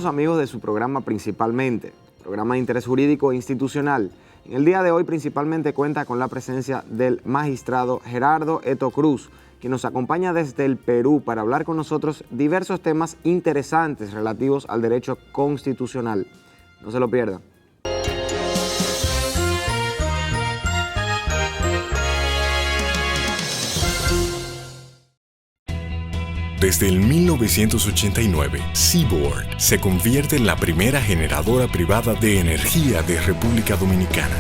Saludos amigos de su programa Principalmente, programa de interés jurídico e institucional. En el día de hoy principalmente cuenta con la presencia del magistrado Gerardo Eto Cruz, quien nos acompaña desde el Perú para hablar con nosotros diversos temas interesantes relativos al derecho constitucional. No se lo pierdan. Desde el 1989, Seaboard se convierte en la primera generadora privada de energía de República Dominicana.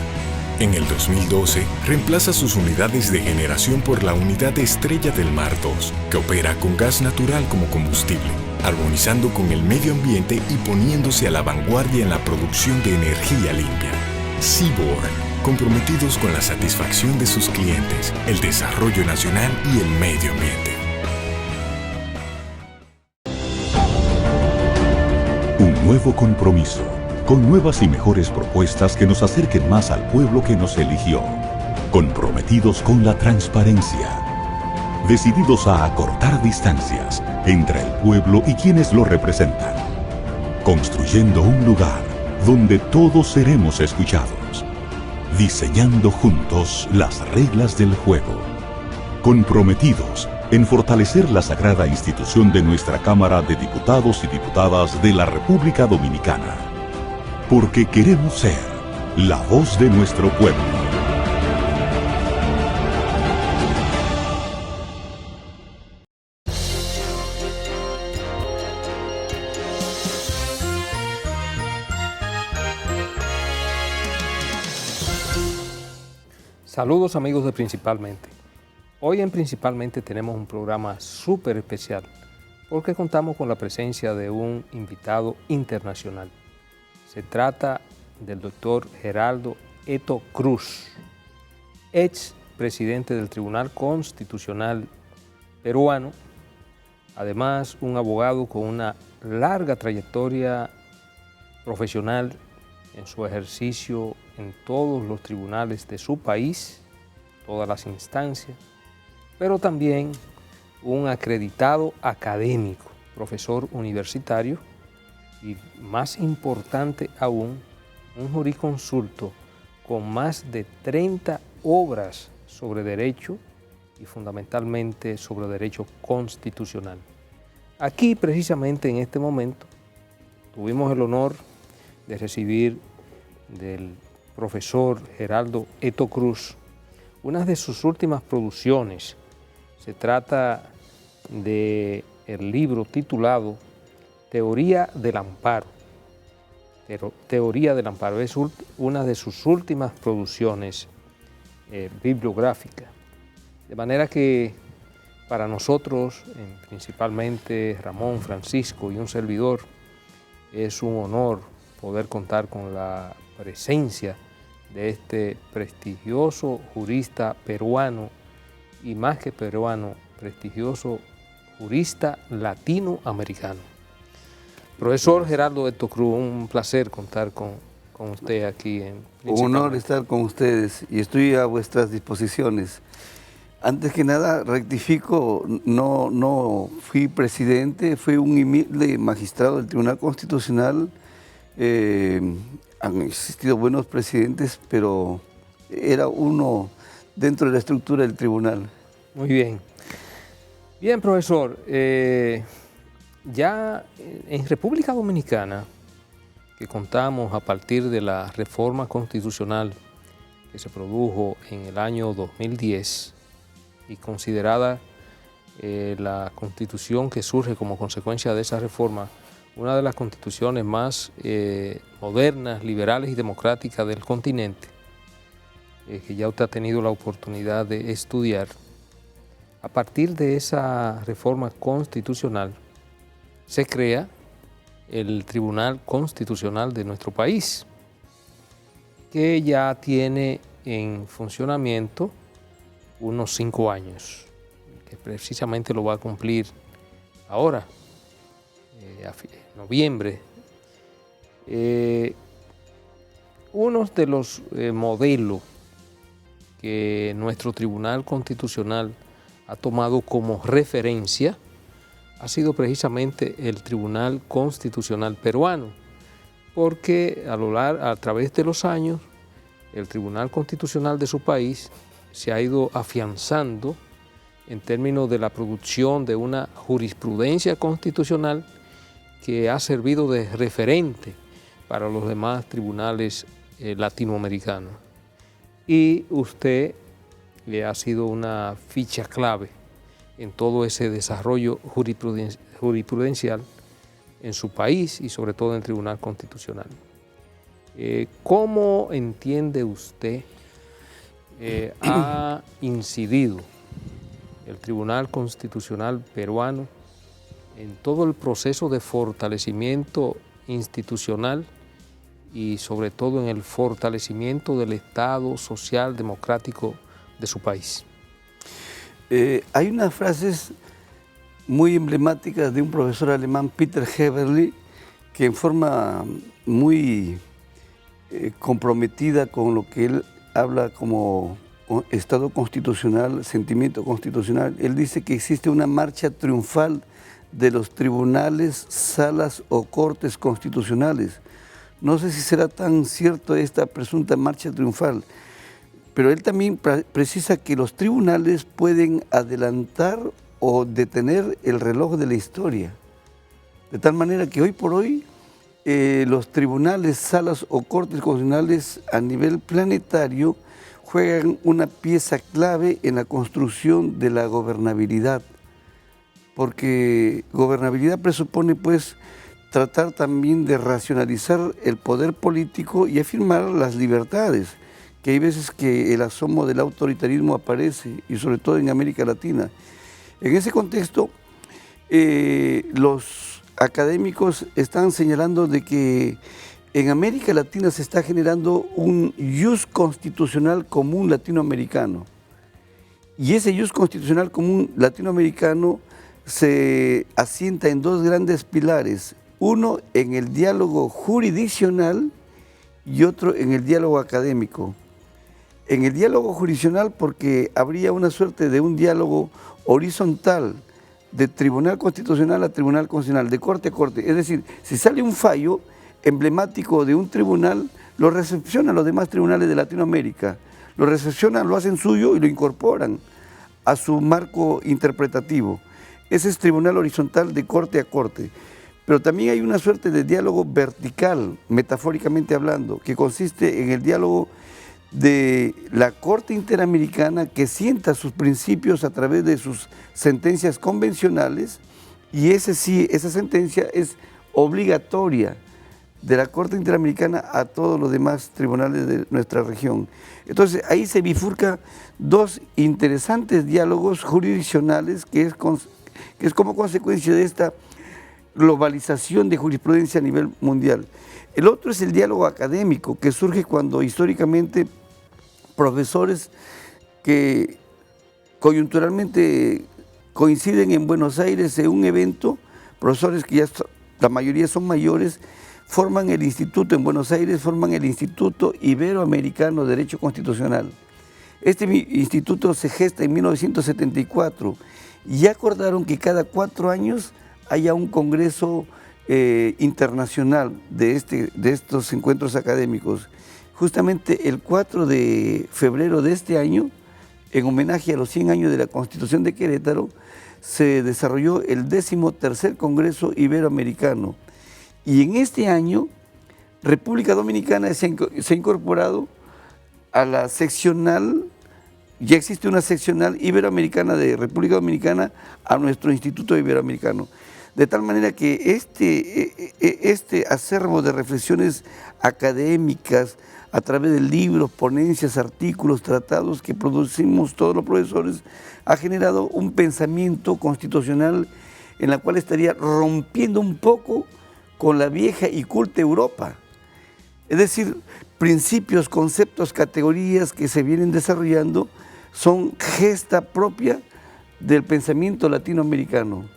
En el 2012, reemplaza sus unidades de generación por la unidad Estrella del Mar 2, que opera con gas natural como combustible, armonizando con el medio ambiente y poniéndose a la vanguardia en la producción de energía limpia. Seaboard, comprometidos con la satisfacción de sus clientes, el desarrollo nacional y el medio ambiente. Un nuevo compromiso, con nuevas y mejores propuestas que nos acerquen más al pueblo que nos eligió. Comprometidos con la transparencia. Decididos a acortar distancias entre el pueblo y quienes lo representan. Construyendo un lugar donde todos seremos escuchados. Diseñando juntos las reglas del juego. Comprometidos en fortalecer la sagrada institución de nuestra Cámara de Diputados y Diputadas de la República Dominicana. Porque queremos ser la voz de nuestro pueblo. Saludos amigos de Principalmente. Hoy en Principalmente tenemos un programa súper especial porque contamos con la presencia de un invitado internacional. Se trata del doctor Gerardo Eto Cruz, ex presidente del Tribunal Constitucional peruano, además un abogado con una larga trayectoria profesional en su ejercicio en todos los tribunales de su país, todas las instancias, pero también un acreditado académico, profesor universitario y, más importante aún, un jurisconsulto con más de 30 obras sobre derecho y fundamentalmente sobre derecho constitucional. Aquí, precisamente en este momento, tuvimos el honor de recibir del profesor Gerardo Eto Cruz una de sus últimas producciones. Se trata del libro titulado Teoría del Amparo. Teoría del Amparo es una de sus últimas producciones bibliográficas. De manera que para nosotros, principalmente Ramón, Francisco y un servidor, es un honor poder contar con la presencia de este prestigioso jurista peruano y más que peruano, prestigioso jurista latinoamericano. Profesor Gerardo Eto Cruz, un placer contar con usted aquí en Un honor estar con ustedes y estoy a vuestras disposiciones. Antes que nada, rectifico, no fui presidente, fui un humilde magistrado del Tribunal Constitucional. Han existido buenos presidentes, pero era uno dentro de la estructura del tribunal. Muy bien. Bien, profesor, ya en República Dominicana, que contamos a partir de la reforma constitucional que se produjo en el año 2010 y considerada la constitución que surge como consecuencia de esa reforma, una de las constituciones más modernas, liberales y democráticas del continente, que ya usted ha tenido la oportunidad de estudiar. A partir de esa reforma constitucional se crea el Tribunal Constitucional de nuestro país, que ya tiene en funcionamiento unos 5 años, que precisamente lo va a cumplir ahora, a noviembre. Uno de los modelos que nuestro Tribunal Constitucional ha tomado como referencia ha sido precisamente el Tribunal Constitucional peruano, porque a través de los años el Tribunal Constitucional de su país se ha ido afianzando en términos de la producción de una jurisprudencia constitucional que ha servido de referente para los demás tribunales latinoamericanos. Y usted le ha sido una ficha clave en todo ese desarrollo jurisprudencial en su país y sobre todo en el Tribunal Constitucional. ¿Cómo entiende usted ha incidido el Tribunal Constitucional peruano en todo el proceso de fortalecimiento institucional y sobre todo en el fortalecimiento del Estado social democrático de su país? Hay unas frases muy emblemáticas de un profesor alemán, Peter Heberle, que en forma muy comprometida con lo que él habla como Estado constitucional, sentimiento constitucional, él dice que existe una marcha triunfal de los tribunales, salas o cortes constitucionales. No sé si será tan cierto esta presunta marcha triunfal, pero él también precisa que los tribunales pueden adelantar o detener el reloj de la historia. De tal manera que hoy por hoy los tribunales, salas o cortes constitucionales a nivel planetario juegan una pieza clave en la construcción de la gobernabilidad, porque gobernabilidad presupone pues tratar también de racionalizar el poder político y afirmar las libertades, que hay veces que el asomo del autoritarismo aparece, y sobre todo en América Latina. En ese contexto, los académicos están señalando de que en América Latina se está generando un ius constitucional común latinoamericano. Y ese ius constitucional común latinoamericano se asienta en dos grandes pilares. Uno en el diálogo jurisdiccional y otro en el diálogo académico. En el diálogo jurisdiccional porque habría una suerte de un diálogo horizontal de tribunal constitucional a tribunal constitucional, de corte a corte. Es decir, si sale un fallo emblemático de un tribunal, lo recepcionan los demás tribunales de Latinoamérica, lo recepcionan, lo hacen suyo y lo incorporan a su marco interpretativo. Ese es tribunal horizontal de corte a corte. Pero también hay una suerte de diálogo vertical, metafóricamente hablando, que consiste en el diálogo de la Corte Interamericana que sienta sus principios a través de sus sentencias convencionales, y esa sentencia es obligatoria de la Corte Interamericana a todos los demás tribunales de nuestra región. Entonces ahí se bifurcan dos interesantes diálogos jurisdiccionales que es como consecuencia de esta globalización de jurisprudencia a nivel mundial. El otro es el diálogo académico, que surge cuando históricamente profesores que coyunturalmente coinciden en Buenos Aires en un evento, profesores que ya la mayoría son mayores, forman el instituto en Buenos Aires, forman el Instituto Iberoamericano de Derecho Constitucional. Este instituto se gesta en 1974 y acordaron que cada 4 años haya un congreso internacional de estos encuentros académicos. Justamente el 4 de febrero de este año, en homenaje a los 100 años de la Constitución de Querétaro, se desarrolló el 13º Congreso Iberoamericano. Y en este año, República Dominicana se ha incorporado a la seccional, ya existe una seccional iberoamericana de República Dominicana a nuestro Instituto Iberoamericano. De tal manera que este acervo de reflexiones académicas a través de libros, ponencias, artículos, tratados que producimos todos los profesores, ha generado un pensamiento constitucional en la cual estaría rompiendo un poco con la vieja y culta Europa. Es decir, principios, conceptos, categorías que se vienen desarrollando son gesta propia del pensamiento latinoamericano.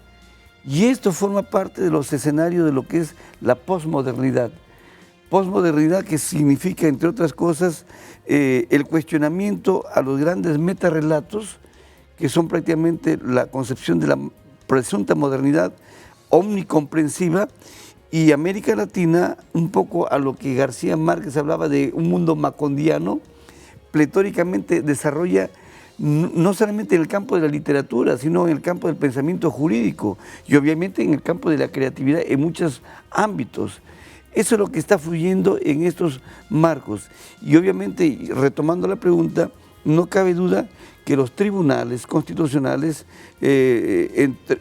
Y esto forma parte de los escenarios de lo que es la posmodernidad. Posmodernidad que significa, entre otras cosas, el cuestionamiento a los grandes metarrelatos, que son prácticamente la concepción de la presunta modernidad omnicomprensiva, y América Latina un poco a lo que García Márquez hablaba de un mundo macondiano, pletóricamente desarrolla no solamente en el campo de la literatura, sino en el campo del pensamiento jurídico y obviamente en el campo de la creatividad en muchos ámbitos. Eso es lo que está fluyendo en estos marcos. Y obviamente, retomando la pregunta, no cabe duda que los tribunales constitucionales,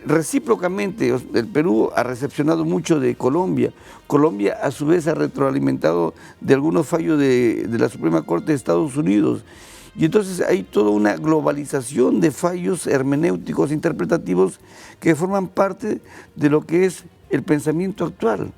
recíprocamente, el Perú ha recepcionado mucho de Colombia. Colombia, a su vez, ha retroalimentado de algunos fallos de la Suprema Corte de Estados Unidos. Y entonces hay toda una globalización de fallos hermenéuticos, interpretativos, que forman parte de lo que es el pensamiento actual,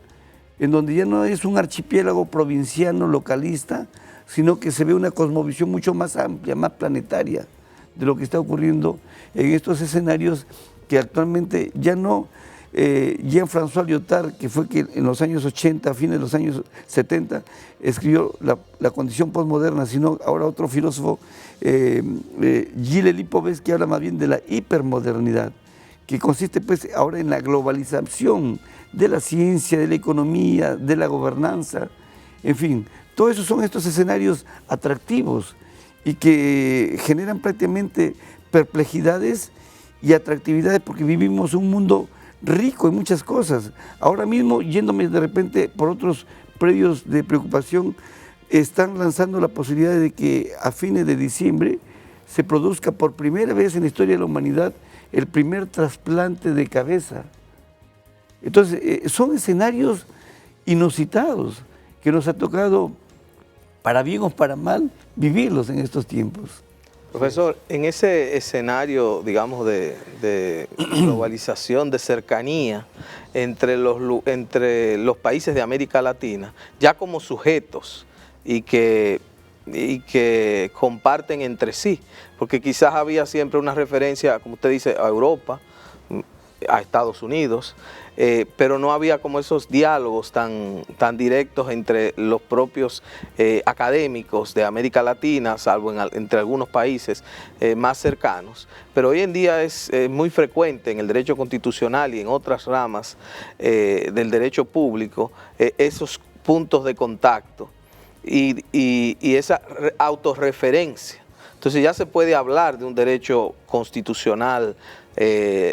en donde ya no es un archipiélago provinciano, localista, sino que se ve una cosmovisión mucho más amplia, más planetaria de lo que está ocurriendo en estos escenarios que actualmente ya no Jean-François Lyotard, que fue que en los años 80, a fines de los años 70, escribió la condición postmoderna, sino ahora otro filósofo, Gilles Lipovetsky, que habla más bien de la hipermodernidad, que consiste pues ahora en la globalización de la ciencia, de la economía, de la gobernanza, en fin, todo eso son estos escenarios atractivos y que generan prácticamente perplejidades y atractividades porque vivimos un mundo rico en muchas cosas. Ahora mismo, yéndome de repente por otros predios de preocupación, están lanzando la posibilidad de que a fines de diciembre se produzca por primera vez en la historia de la humanidad el primer trasplante de cabeza. Entonces, son escenarios inusitados que nos ha tocado, para bien o para mal, vivirlos en estos tiempos. Profesor, en ese escenario, digamos, de globalización, de cercanía entre los países de América Latina, ya como sujetos y que comparten entre sí, porque quizás había siempre una referencia, como usted dice, a Europa, a Estados Unidos, pero no había como esos diálogos tan directos entre los propios académicos de América Latina, salvo entre algunos países más cercanos. Pero hoy en día es muy frecuente en el derecho constitucional y en otras ramas del derecho público esos puntos de contacto y esa autorreferencia. Entonces ya se puede hablar de un derecho constitucional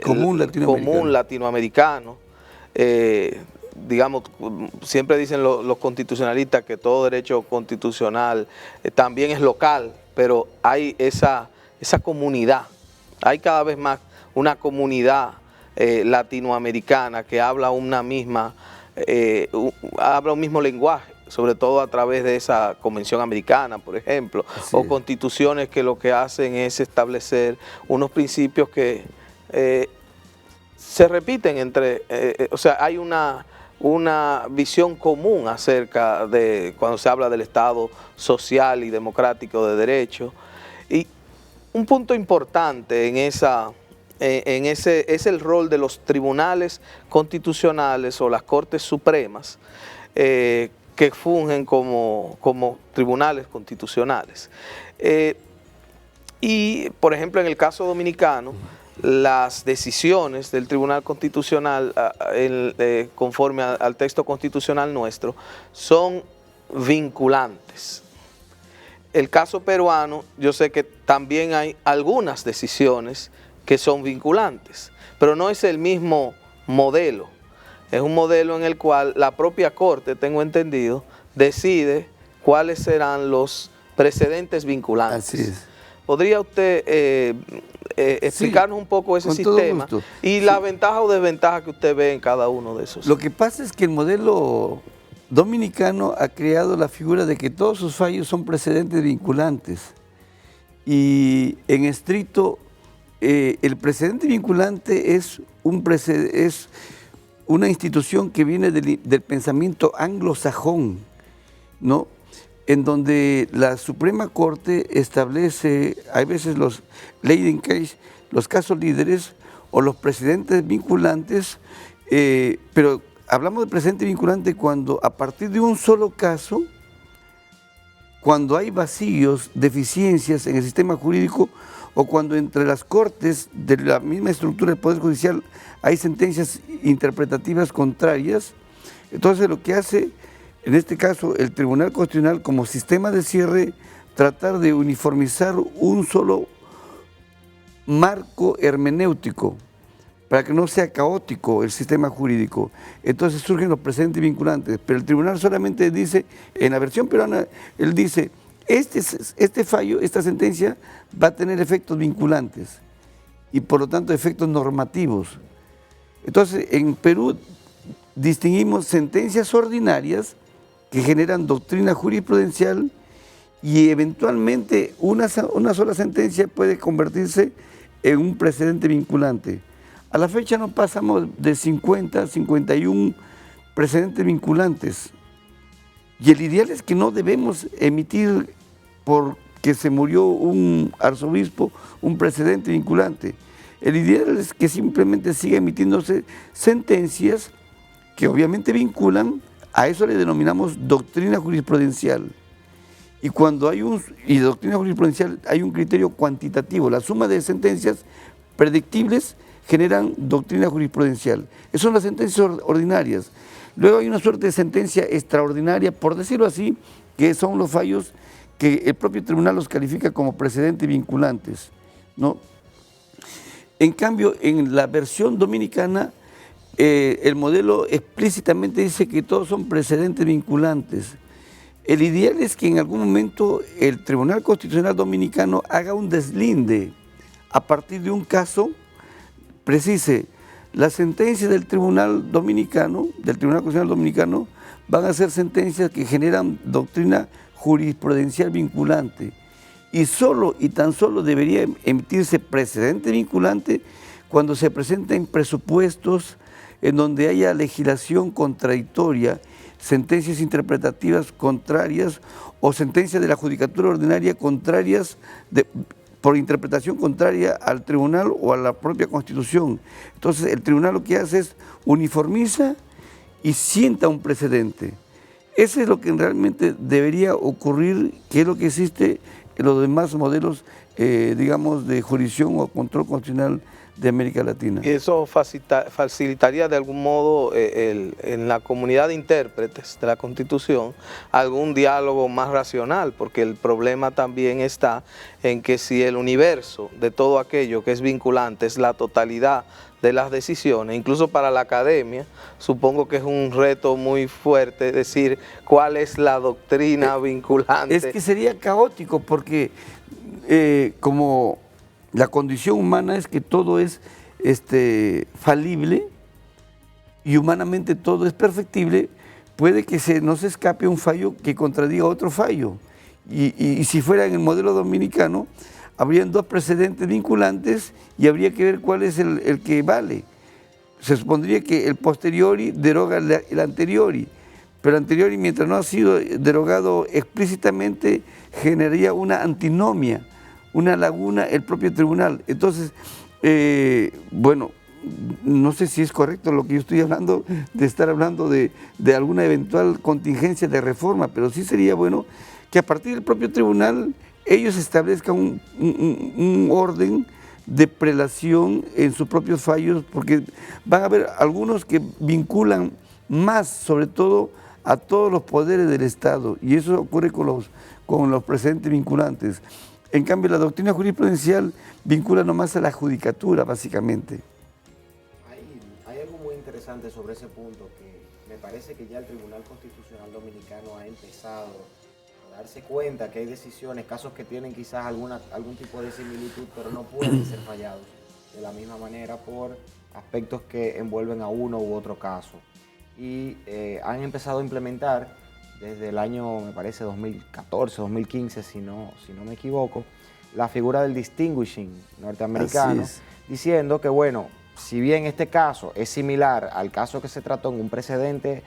común latinoamericano. Digamos, siempre dicen los constitucionalistas que todo derecho constitucional también es local, pero hay esa comunidad, hay cada vez más una comunidad latinoamericana que habla habla un mismo lenguaje, sobre todo a través de esa Convención Americana, por ejemplo, o constituciones que lo que hacen es establecer unos principios que se repiten o sea, hay una visión común acerca de cuando se habla del Estado social y democrático de derecho. Y un punto importante ese es el rol de los tribunales constitucionales o las Cortes Supremas que fungen como tribunales constitucionales. Y, por ejemplo, en el caso dominicano, las decisiones del Tribunal Constitucional, conforme al texto constitucional nuestro, son vinculantes. El caso peruano, yo sé que también hay algunas decisiones que son vinculantes, pero no es el mismo modelo. Es un modelo en el cual la propia Corte, tengo entendido, decide cuáles serán los precedentes vinculantes. Así es. ¿Podría usted explicarnos un poco ese sistema y la ventaja o desventaja que usted ve en cada uno de esos? Lo que pasa es que el modelo dominicano ha creado la figura de que todos sus fallos son precedentes vinculantes y en estricto el precedente vinculante es una institución que viene del pensamiento anglosajón, ¿no? En donde la Suprema Corte establece, hay veces los leading case, los casos líderes o los precedentes vinculantes, pero hablamos de precedente vinculante cuando a partir de un solo caso, cuando hay vacíos, deficiencias en el sistema jurídico o cuando entre las cortes de la misma estructura del Poder Judicial hay sentencias interpretativas contrarias, entonces lo que hace, en este caso, el Tribunal Constitucional como sistema de cierre, tratar de uniformizar un solo marco hermenéutico para que no sea caótico el sistema jurídico. Entonces surgen los precedentes vinculantes, pero el tribunal solamente dice, en la versión peruana, él dice, este fallo, esta sentencia va a tener efectos vinculantes y por lo tanto efectos normativos. Entonces en Perú distinguimos sentencias ordinarias que generan doctrina jurisprudencial y eventualmente una sola sentencia puede convertirse en un precedente vinculante. A la fecha no pasamos de 50, 51 precedentes vinculantes. Y el ideal es que no debemos emitir porque se murió un arzobispo un precedente vinculante. El ideal es que simplemente siga emitiéndose sentencias que obviamente vinculan, a eso le denominamos doctrina jurisprudencial. Y cuando hay doctrina jurisprudencial hay un criterio cuantitativo, la suma de sentencias predictibles generan doctrina jurisprudencial. Esas son las sentencias ordinarias. Luego hay una suerte de sentencia extraordinaria, por decirlo así, que son los fallos que el propio tribunal los califica como precedentes vinculantes, ¿no? En cambio, en la versión dominicana, el modelo explícitamente dice que todos son precedentes vinculantes. El ideal es que en algún momento el Tribunal Constitucional Dominicano haga un deslinde a partir de un caso, precise, las sentencias del Tribunal Dominicano, del Tribunal Constitucional Dominicano, van a ser sentencias que generan doctrina jurisprudencial vinculante. Y solo y tan solo debería emitirse precedente vinculante cuando se presenten presupuestos en donde haya legislación contradictoria, sentencias interpretativas contrarias o sentencias de la judicatura ordinaria contrarias por interpretación contraria al tribunal o a la propia Constitución. Entonces el tribunal lo que hace es uniformiza y sienta un precedente. Ese es lo que realmente debería ocurrir, que es lo que existe en los demás modelos, digamos, de jurisdicción o control constitucional de América Latina. Y eso facilitaría de algún modo en la comunidad de intérpretes de la Constitución algún diálogo más racional, porque el problema también está en que si el universo de todo aquello que es vinculante es la totalidad de las decisiones, incluso para la academia, supongo que es un reto muy fuerte decir cuál es la doctrina vinculante. Es que sería caótico porque como la condición humana es que todo es falible y humanamente todo es perfectible, puede que no se escape un fallo que contradiga otro fallo. Y si fuera en el modelo dominicano, habrían dos precedentes vinculantes y habría que ver cuál es el que vale. Se supondría que el posteriori deroga el anteriori, pero el anteriori, mientras no ha sido derogado explícitamente, generaría una antinomia, una laguna el propio tribunal. Entonces, bueno, no sé si es correcto lo que yo estoy hablando, de estar hablando de alguna eventual contingencia de reforma, pero sí sería bueno que a partir del propio tribunal ellos establezcan un orden de prelación en sus propios fallos, porque van a haber algunos que vinculan más, sobre todo, a todos los poderes del Estado, y eso ocurre con los precedentes vinculantes. En cambio, la doctrina jurisprudencial vincula nomás a la judicatura, básicamente. Hay algo muy interesante sobre ese punto, que me parece que ya el Tribunal Constitucional Dominicano ha empezado a darse cuenta que hay decisiones, casos que tienen quizás algún tipo de similitud, pero no pueden ser fallados de la misma manera por aspectos que envuelven a uno u otro caso. Y han empezado a implementar desde el año, me parece, 2014, 2015, si no me equivoco, la figura del distinguishing norteamericano, diciendo que, bueno, si bien este caso es similar al caso que se trató en un precedente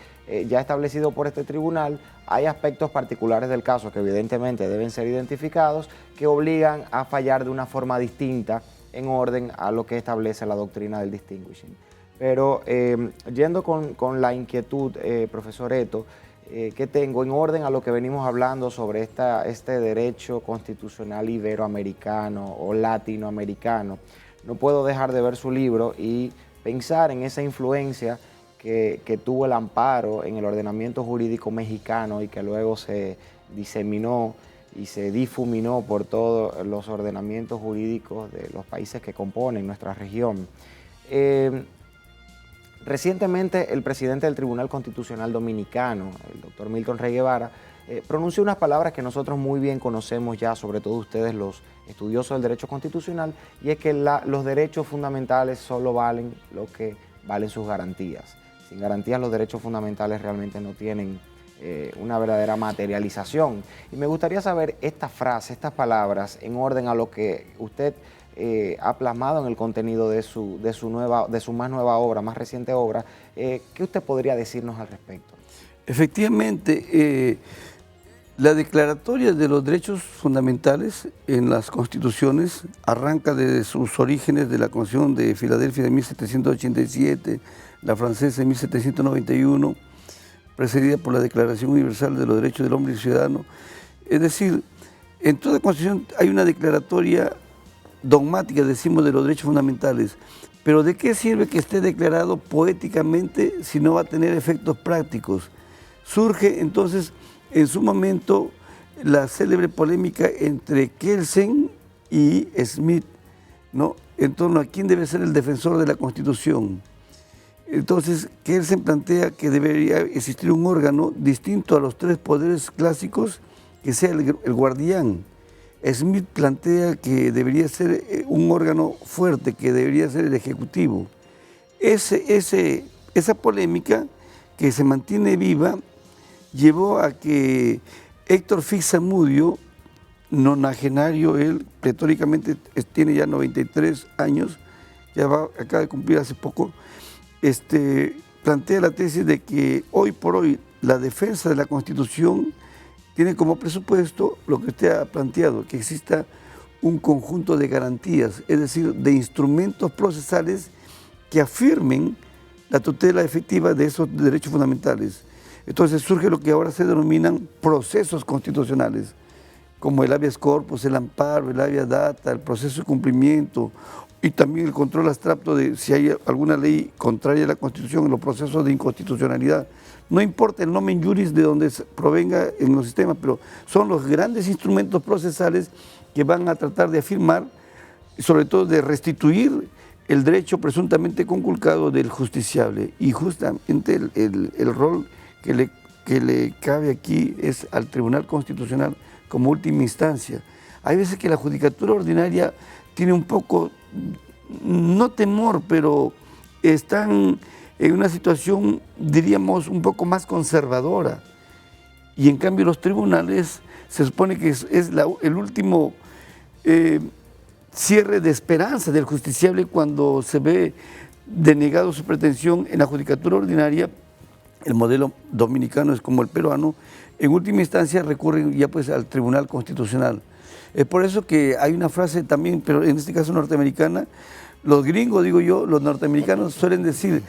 ya establecido por este tribunal, hay aspectos particulares del caso que evidentemente deben ser identificados, que obligan a fallar de una forma distinta en orden a lo que establece la doctrina del distinguishing. Pero yendo con la inquietud, profesor Eto, que tengo en orden a lo que venimos hablando sobre este derecho constitucional iberoamericano o latinoamericano. No puedo dejar de ver su libro y pensar en esa influencia que tuvo el amparo en el ordenamiento jurídico mexicano y que luego se diseminó y se difuminó por todos los ordenamientos jurídicos de los países que componen nuestra región. Recientemente el presidente del Tribunal Constitucional Dominicano, el doctor Milton Rey Guevara, pronunció unas palabras que nosotros muy bien conocemos ya, sobre todo ustedes los estudiosos del derecho constitucional, y es que los derechos fundamentales solo valen lo que valen sus garantías. Sin garantías los derechos fundamentales realmente no tienen una verdadera materialización. Y me gustaría saber esta frase, estas palabras, en orden a lo que usted ha plasmado en el contenido de su más nueva obra, más reciente obra. ¿Qué usted podría decirnos al respecto? Efectivamente, la declaratoria de los derechos fundamentales en las constituciones arranca desde sus orígenes de la Constitución de Filadelfia de 1787, la francesa de 1791, precedida por la Declaración Universal de los Derechos del Hombre y Ciudadano. Es decir, en toda constitución hay una declaratoria dogmática, decimos, de los derechos fundamentales, pero ¿de qué sirve que esté declarado poéticamente si no va a tener efectos prácticos? Surge entonces en su momento la célebre polémica entre Kelsen y Smith, ¿no?, en torno a quién debe ser el defensor de la Constitución. Entonces Kelsen plantea que debería existir un órgano distinto a los tres poderes clásicos, que sea el guardián. Smith plantea que debería ser un órgano fuerte, que debería ser el Ejecutivo. Esa polémica, que se mantiene viva, llevó a que Héctor Fix Zamudio, nonagenario, él pretóricamente tiene ya 93 años, acaba de cumplir hace poco, plantea la tesis de que hoy por hoy la defensa de la Constitución tiene como presupuesto lo que usted ha planteado, que exista un conjunto de garantías, es decir, de instrumentos procesales que afirmen la tutela efectiva de esos derechos fundamentales. Entonces surge lo que ahora se denominan procesos constitucionales, como el habeas corpus, el amparo, el habeas data, el proceso de cumplimiento y también el control abstracto de si hay alguna ley contraria a la Constitución en los procesos de inconstitucionalidad. No importa el nomen juris de donde provenga en los sistemas, pero son los grandes instrumentos procesales que van a tratar de afirmar y sobre todo de restituir el derecho presuntamente conculcado del justiciable. Y justamente el rol que le cabe aquí es al Tribunal Constitucional como última instancia. Hay veces que la judicatura ordinaria tiene un poco, no temor, pero están en una situación, diríamos, un poco más conservadora. Y en cambio los tribunales se supone que es el último cierre de esperanza del justiciable cuando se ve denegado su pretensión en la judicatura ordinaria. El modelo dominicano es como el peruano. En última instancia recurren ya pues al Tribunal Constitucional. Es por eso que hay una frase también, pero en este caso norteamericana. Los gringos, digo yo, los norteamericanos suelen decir,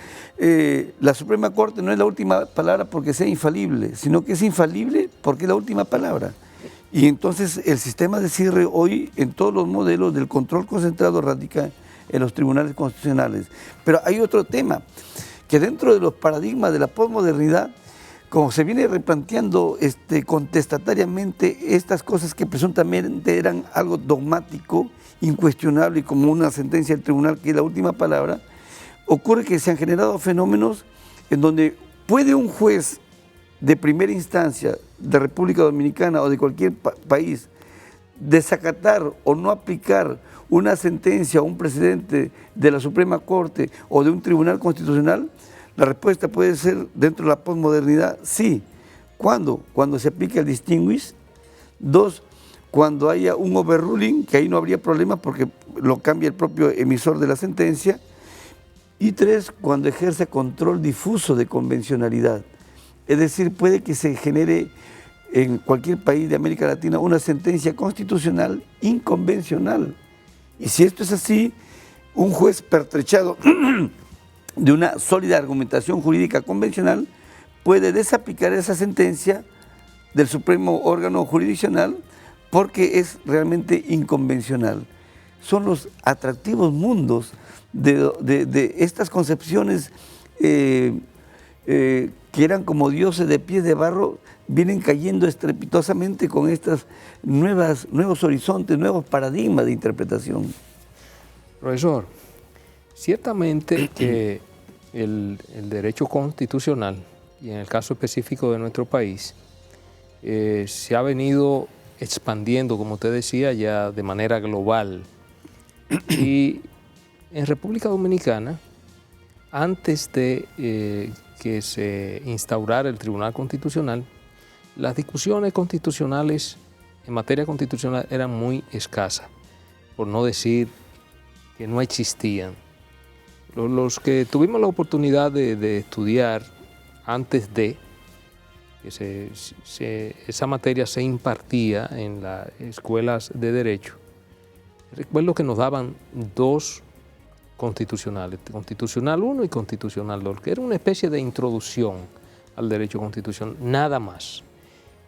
la Suprema Corte no es la última palabra porque sea infalible, sino que es infalible porque es la última palabra. Y entonces el sistema de cierre hoy en todos los modelos del control concentrado radica en los tribunales constitucionales. Pero hay otro tema, que dentro de los paradigmas de la posmodernidad, como se viene replanteando contestatariamente estas cosas que presuntamente eran algo dogmático, incuestionable y como una sentencia del tribunal que es la última palabra, ocurre que se han generado fenómenos en donde puede un juez de primera instancia de República Dominicana o de cualquier país desacatar o no aplicar una sentencia o un precedente de la Suprema Corte o de un tribunal constitucional. La respuesta puede ser dentro de la posmodernidad, sí. ¿Cuándo? Cuando se aplica el distinguish. 2, cuando haya un overruling, que ahí no habría problema porque lo cambia el propio emisor de la sentencia. Y 3, cuando ejerce control difuso de convencionalidad. Es decir, puede que se genere en cualquier país de América Latina una sentencia constitucional inconvencional. Y si esto es así, un juez pertrechado de una sólida argumentación jurídica convencional puede desaplicar esa sentencia del Supremo órgano jurisdiccional porque es realmente inconvencional. Son los atractivos mundos de estas concepciones que eran como dioses de pies de barro, vienen cayendo estrepitosamente con estos nuevos horizontes, nuevos paradigmas de interpretación. Profesor, ciertamente que el derecho constitucional, y en el caso específico de nuestro país, se ha venido expandiendo, como usted decía, ya de manera global. Y en República Dominicana, antes de que se instaurara el Tribunal Constitucional, las discusiones constitucionales en materia constitucional eran muy escasas, por no decir que no existían. Los que tuvimos la oportunidad de estudiar antes de que esa materia se impartía en las escuelas de Derecho, recuerdo que nos daban dos constitucionales, Constitucional 1 y Constitucional 2, que era una especie de introducción al derecho constitucional, nada más,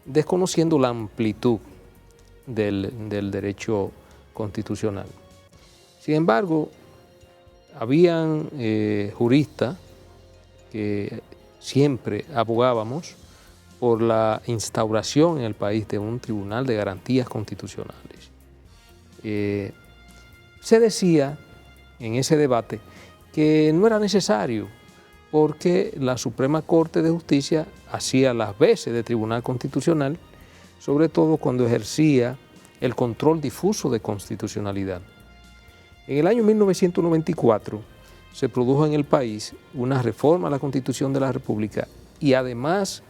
desconociendo la amplitud del derecho constitucional. Sin embargo, habían juristas que siempre abogábamos por la instauración en el país de un tribunal de garantías constitucionales. Se decía en ese debate que no era necesario porque la Suprema Corte de Justicia hacía las veces de Tribunal Constitucional, sobre todo cuando ejercía el control difuso de constitucionalidad. En el año 1994 se produjo en el país una reforma a la Constitución de la República y además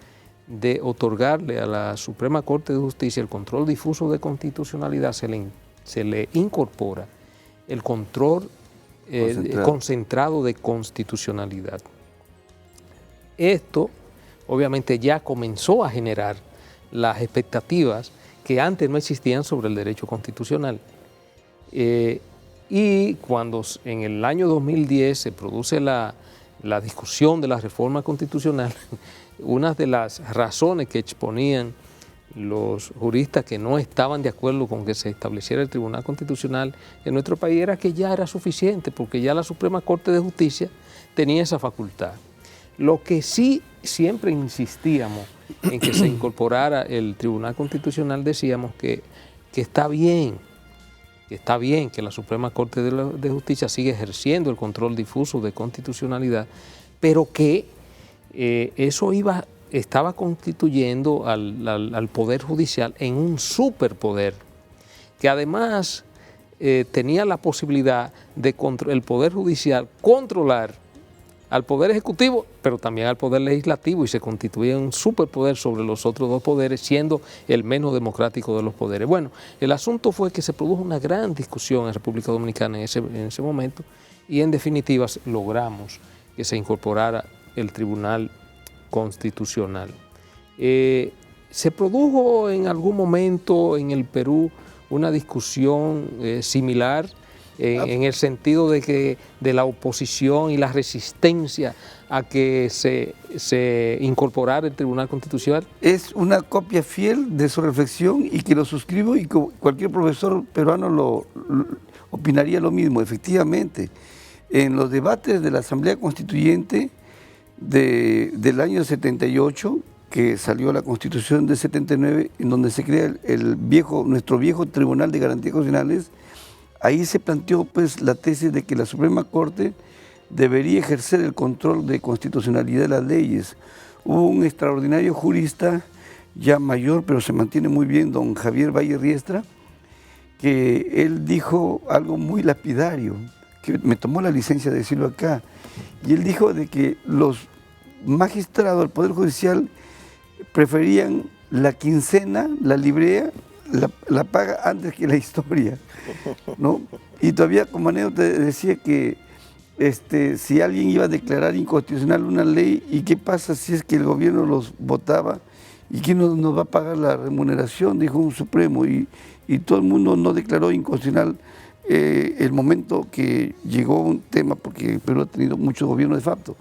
de otorgarle a la Suprema Corte de Justicia el control difuso de constitucionalidad, se le incorpora el control concentrado de constitucionalidad. Esto obviamente ya comenzó a generar las expectativas que antes no existían sobre el derecho constitucional. Y cuando en el año 2010 se produce la discusión de la reforma constitucional, una de las razones que exponían los juristas que no estaban de acuerdo con que se estableciera el Tribunal Constitucional en nuestro país era que ya era suficiente, porque ya la Suprema Corte de Justicia tenía esa facultad. Lo que sí siempre insistíamos en que se incorporara el Tribunal Constitucional, decíamos que está bien, que la Suprema Corte de Justicia sigue ejerciendo el control difuso de constitucionalidad, pero que eso estaba constituyendo al Poder Judicial en un superpoder, que además tenía la posibilidad de el Poder Judicial controlar al Poder Ejecutivo, pero también al Poder Legislativo, y se constituía un superpoder sobre los otros dos poderes, siendo el menos democrático de los poderes. Bueno, el asunto fue que se produjo una gran discusión en República Dominicana en ese momento, y en definitiva logramos que se incorporara el Tribunal Constitucional. Se produjo en algún momento en el Perú una discusión similar en el sentido de la oposición y la resistencia a que se incorporara el Tribunal Constitucional. Es una copia fiel de su reflexión y que lo suscribo, y cualquier profesor peruano opinaría lo mismo. Efectivamente, en los debates de la Asamblea Constituyente del año 78, que salió la Constitución de 79, en donde se crea nuestro viejo Tribunal de Garantías Constitucionales, ahí se planteó pues la tesis de que la Suprema Corte debería ejercer el control de constitucionalidad de las leyes. Hubo un extraordinario jurista, ya mayor, pero se mantiene muy bien, don Javier Valle Riestra, que él dijo algo muy lapidario, que me tomó la licencia de decirlo acá, y él dijo de que los magistrados del Poder Judicial preferían la quincena, la librea, la paga antes que la historia, ¿no? Y todavía como anécdota decía que si alguien iba a declarar inconstitucional una ley, ¿y qué pasa si es que el gobierno los votaba? ¿Y quién nos va a pagar la remuneración? Dijo un Supremo, y todo el mundo no declaró inconstitucional el momento que llegó un tema, porque el Perú ha tenido muchos gobiernos de facto.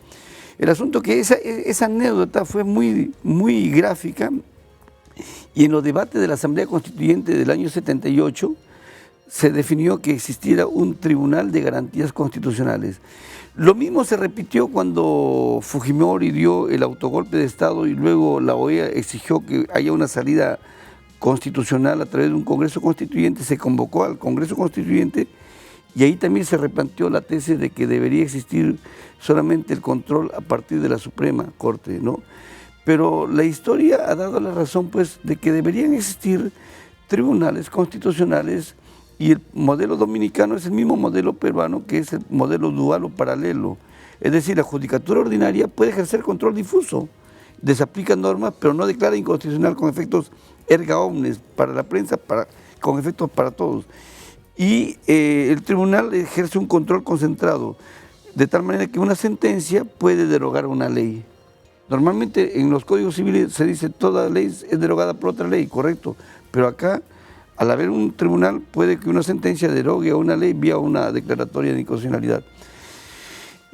El asunto que esa anécdota fue muy gráfica, y en los debates de la Asamblea Constituyente del año 78 se definió que existiera un tribunal de garantías constitucionales. Lo mismo se repitió cuando Fujimori dio el autogolpe de Estado y luego la OEA exigió que haya una salida constitucional a través de un Congreso Constituyente. Se convocó al Congreso Constituyente y ahí también se replanteó la tesis de que debería existir solamente el control a partir de la Suprema Corte, ¿no? Pero la historia ha dado la razón, pues, de que deberían existir tribunales constitucionales, y el modelo dominicano es el mismo modelo peruano, que es el modelo dual o paralelo. Es decir, la judicatura ordinaria puede ejercer control difuso, desaplica normas, pero no declara inconstitucional con efectos erga omnes para la prensa, con efectos para todos. Y el tribunal ejerce un control concentrado, de tal manera que una sentencia puede derogar una ley. Normalmente en los códigos civiles se dice toda ley es derogada por otra ley, correcto, pero acá, al haber un tribunal, puede que una sentencia derogue a una ley vía una declaratoria de inconstitucionalidad.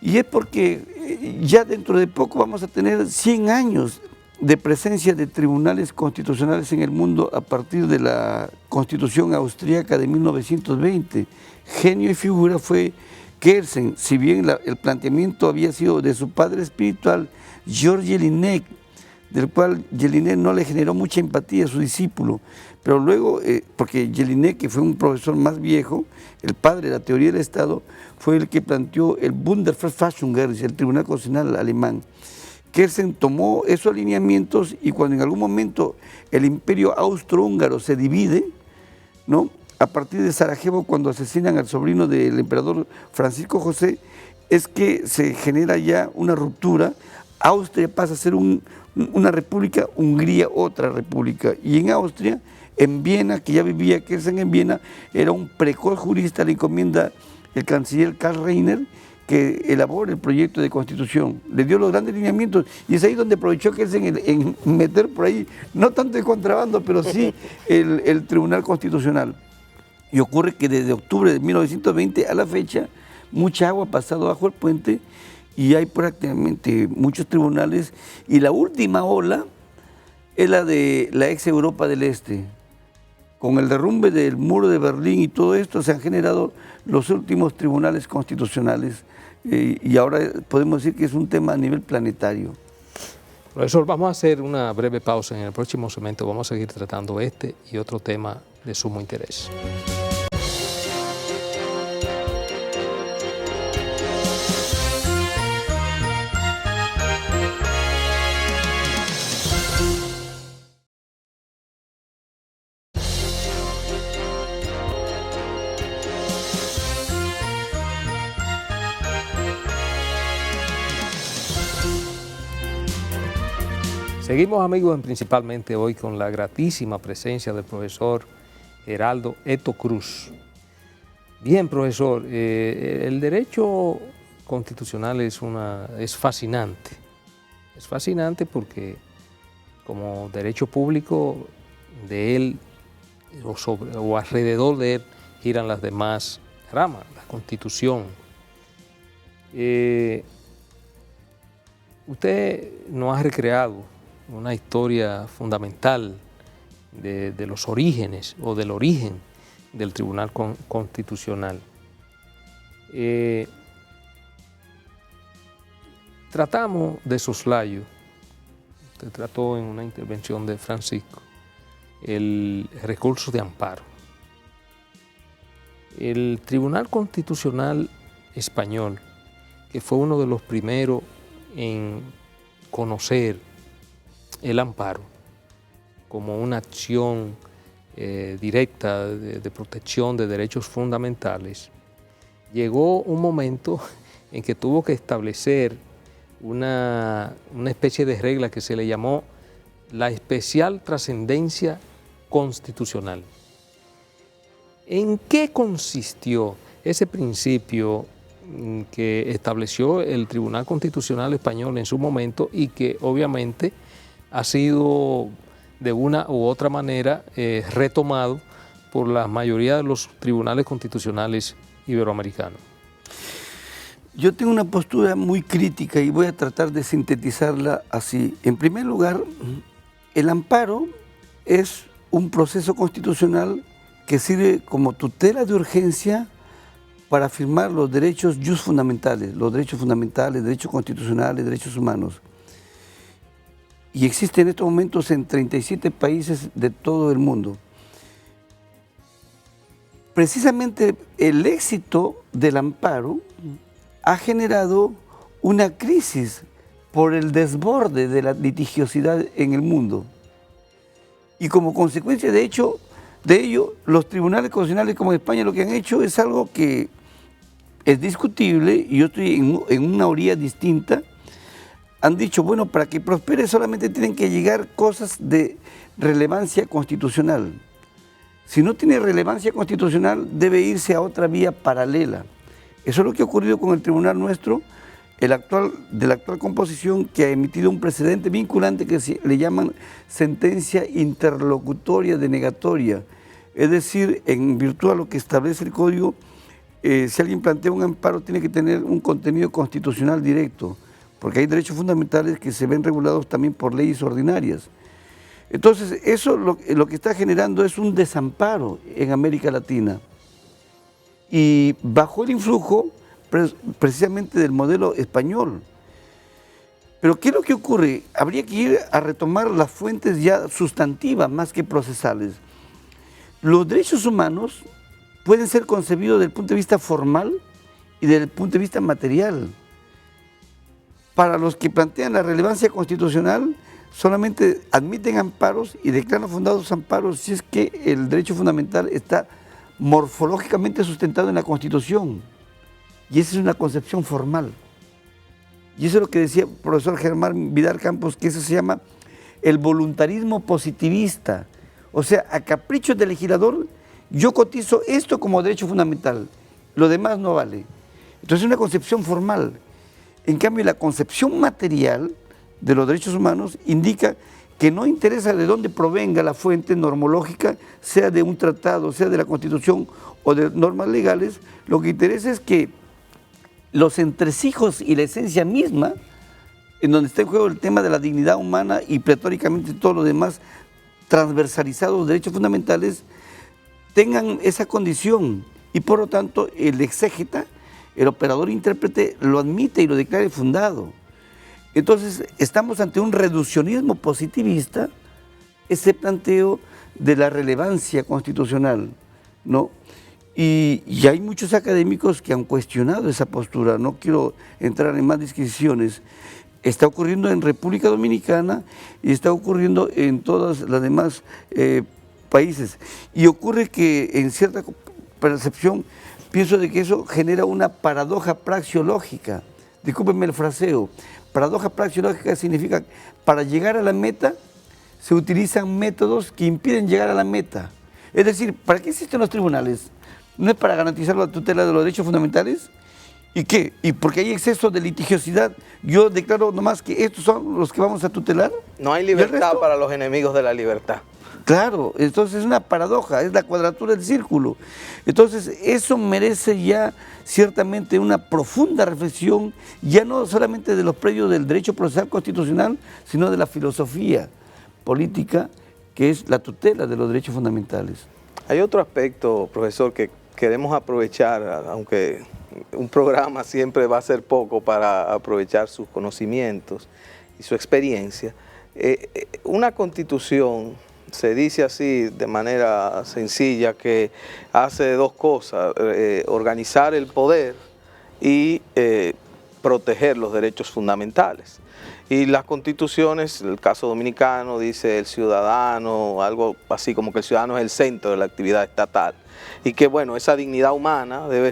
Y es porque ya dentro de poco vamos a tener 100 años de presencia de tribunales constitucionales en el mundo a partir de la Constitución austríaca de 1920. Genio y figura fue Kelsen, si bien el planteamiento había sido de su padre espiritual, Georges Jelinek, del cual Jelinek no le generó mucha empatía a su discípulo, pero luego, porque Jelinek, que fue un profesor más viejo, el padre de la teoría del Estado, fue el que planteó el Bundesverfassungsgericht, el Tribunal Constitucional alemán. Kelsen tomó esos alineamientos y cuando en algún momento el imperio austrohúngaro se divide, ¿no?, a partir de Sarajevo, cuando asesinan al sobrino del emperador Francisco José, es que se genera ya una ruptura. Austria pasa a ser una república, Hungría otra república. Y en Austria, en Viena, que ya vivía Kelsen en Viena, era un precoz jurista, le encomienda el canciller Karl Reiner que elabore el proyecto de constitución. Le dio los grandes lineamientos y es ahí donde aprovechó Kelsen en meter por ahí, no tanto de contrabando, pero sí el Tribunal Constitucional. Y ocurre que desde octubre de 1920 a la fecha, mucha agua ha pasado bajo el puente y hay prácticamente muchos tribunales. Y la última ola es la de la ex Europa del Este. Con el derrumbe del muro de Berlín y todo esto se han generado los últimos tribunales constitucionales y ahora podemos decir que es un tema a nivel planetario. Profesor, vamos a hacer una breve pausa. En el próximo segmento vamos a seguir tratando este y otro tema de sumo interés. Seguimos, amigos, principalmente hoy con la gratísima presencia del profesor Geraldo Eto Cruz. Bien, profesor, el derecho constitucional es fascinante. Es fascinante porque como derecho público de él o alrededor de él giran las demás ramas, la Constitución. Usted nos ha recreado una historia fundamental de los orígenes o del origen del Tribunal Constitucional. Tratamos de soslayo, usted trató en una intervención de Francisco, el recurso de amparo. El Tribunal Constitucional español, que fue uno de los primeros en conocer el amparo como una acción directa de protección de derechos fundamentales, llegó un momento en que tuvo que establecer una especie de regla que se le llamó la especial trascendencia constitucional. ¿En qué consistió ese principio que estableció el Tribunal Constitucional español en su momento y que obviamente ha sido de una u otra manera retomado por la mayoría de los tribunales constitucionales iberoamericanos? Yo tengo una postura muy crítica y voy a tratar de sintetizarla así. En primer lugar, el amparo es un proceso constitucional que sirve como tutela de urgencia para afirmar los derechos fundamentales, derechos constitucionales, derechos humanos. Y existe en estos momentos en 37 países de todo el mundo. Precisamente el éxito del amparo ha generado una crisis por el desborde de la litigiosidad en el mundo. Y como consecuencia de ello, los tribunales constitucionales como en España lo que han hecho es algo que es discutible, y yo estoy en una orilla distinta. Han dicho, bueno, para que prospere solamente tienen que llegar cosas de relevancia constitucional. Si no tiene relevancia constitucional, debe irse a otra vía paralela. Eso es lo que ha ocurrido con el tribunal nuestro, de la actual composición, que ha emitido un precedente vinculante que le llaman sentencia interlocutoria denegatoria. Es decir, en virtud a lo que establece el Código, si alguien plantea un amparo, tiene que tener un contenido constitucional directo, porque hay derechos fundamentales que se ven regulados también por leyes ordinarias. Entonces, eso lo que está generando es un desamparo en América Latina. Y bajo el influjo precisamente del modelo español. Pero ¿qué es lo que ocurre? Habría que ir a retomar las fuentes ya sustantivas más que procesales. Los derechos humanos pueden ser concebidos desde el punto de vista formal y desde el punto de vista material. Para los que plantean la relevancia constitucional, solamente admiten amparos y declaran fundados amparos si es que el derecho fundamental está morfológicamente sustentado en la Constitución. Y esa es una concepción formal. Y eso es lo que decía el profesor Germán Vidal Campos, que eso se llama el voluntarismo positivista. O sea, a capricho del legislador, yo cotizo esto como derecho fundamental, lo demás no vale. Entonces es una concepción formal. En cambio, la concepción material de los derechos humanos indica que no interesa de dónde provenga la fuente normológica, sea de un tratado, sea de la Constitución o de normas legales, lo que interesa es que los entresijos y la esencia misma, en donde está en juego el tema de la dignidad humana y pletóricamente todo lo demás, transversalizados derechos fundamentales, tengan esa condición y por lo tanto el exégeta, el operador intérprete, lo admite y lo declare fundado. Entonces estamos ante un reduccionismo positivista, ese planteo de la relevancia constitucional, ¿no? Y hay muchos académicos que han cuestionado esa postura, no quiero entrar en más disquisiciones. Está ocurriendo en República Dominicana y está ocurriendo en todos los demás países. Y ocurre que en cierta percepción pienso de que eso genera una paradoja praxeológica. Discúlpenme el fraseo. Paradoja praxeológica significa para llegar a la meta se utilizan métodos que impiden llegar a la meta. Es decir, ¿para qué existen los tribunales? ¿No es para garantizar la tutela de los derechos fundamentales? ¿Y qué? ¿Y porque hay exceso de litigiosidad? Yo declaro nomás que estos son los que vamos a tutelar. No hay libertad para los enemigos de la libertad. Claro, entonces es una paradoja, es la cuadratura del círculo. Entonces eso merece ya ciertamente una profunda reflexión, ya no solamente de los predios del derecho procesal constitucional, sino de la filosofía política, que es la tutela de los derechos fundamentales. Hay otro aspecto, profesor, que queremos aprovechar, aunque un programa siempre va a ser poco para aprovechar sus conocimientos y su experiencia. Una constitución, se dice así de manera sencilla, que hace dos cosas, organizar el poder y proteger los derechos fundamentales. Y las constituciones, en el caso dominicano, dice el ciudadano, algo así como que el ciudadano es el centro de la actividad estatal. Y que bueno, esa dignidad humana debe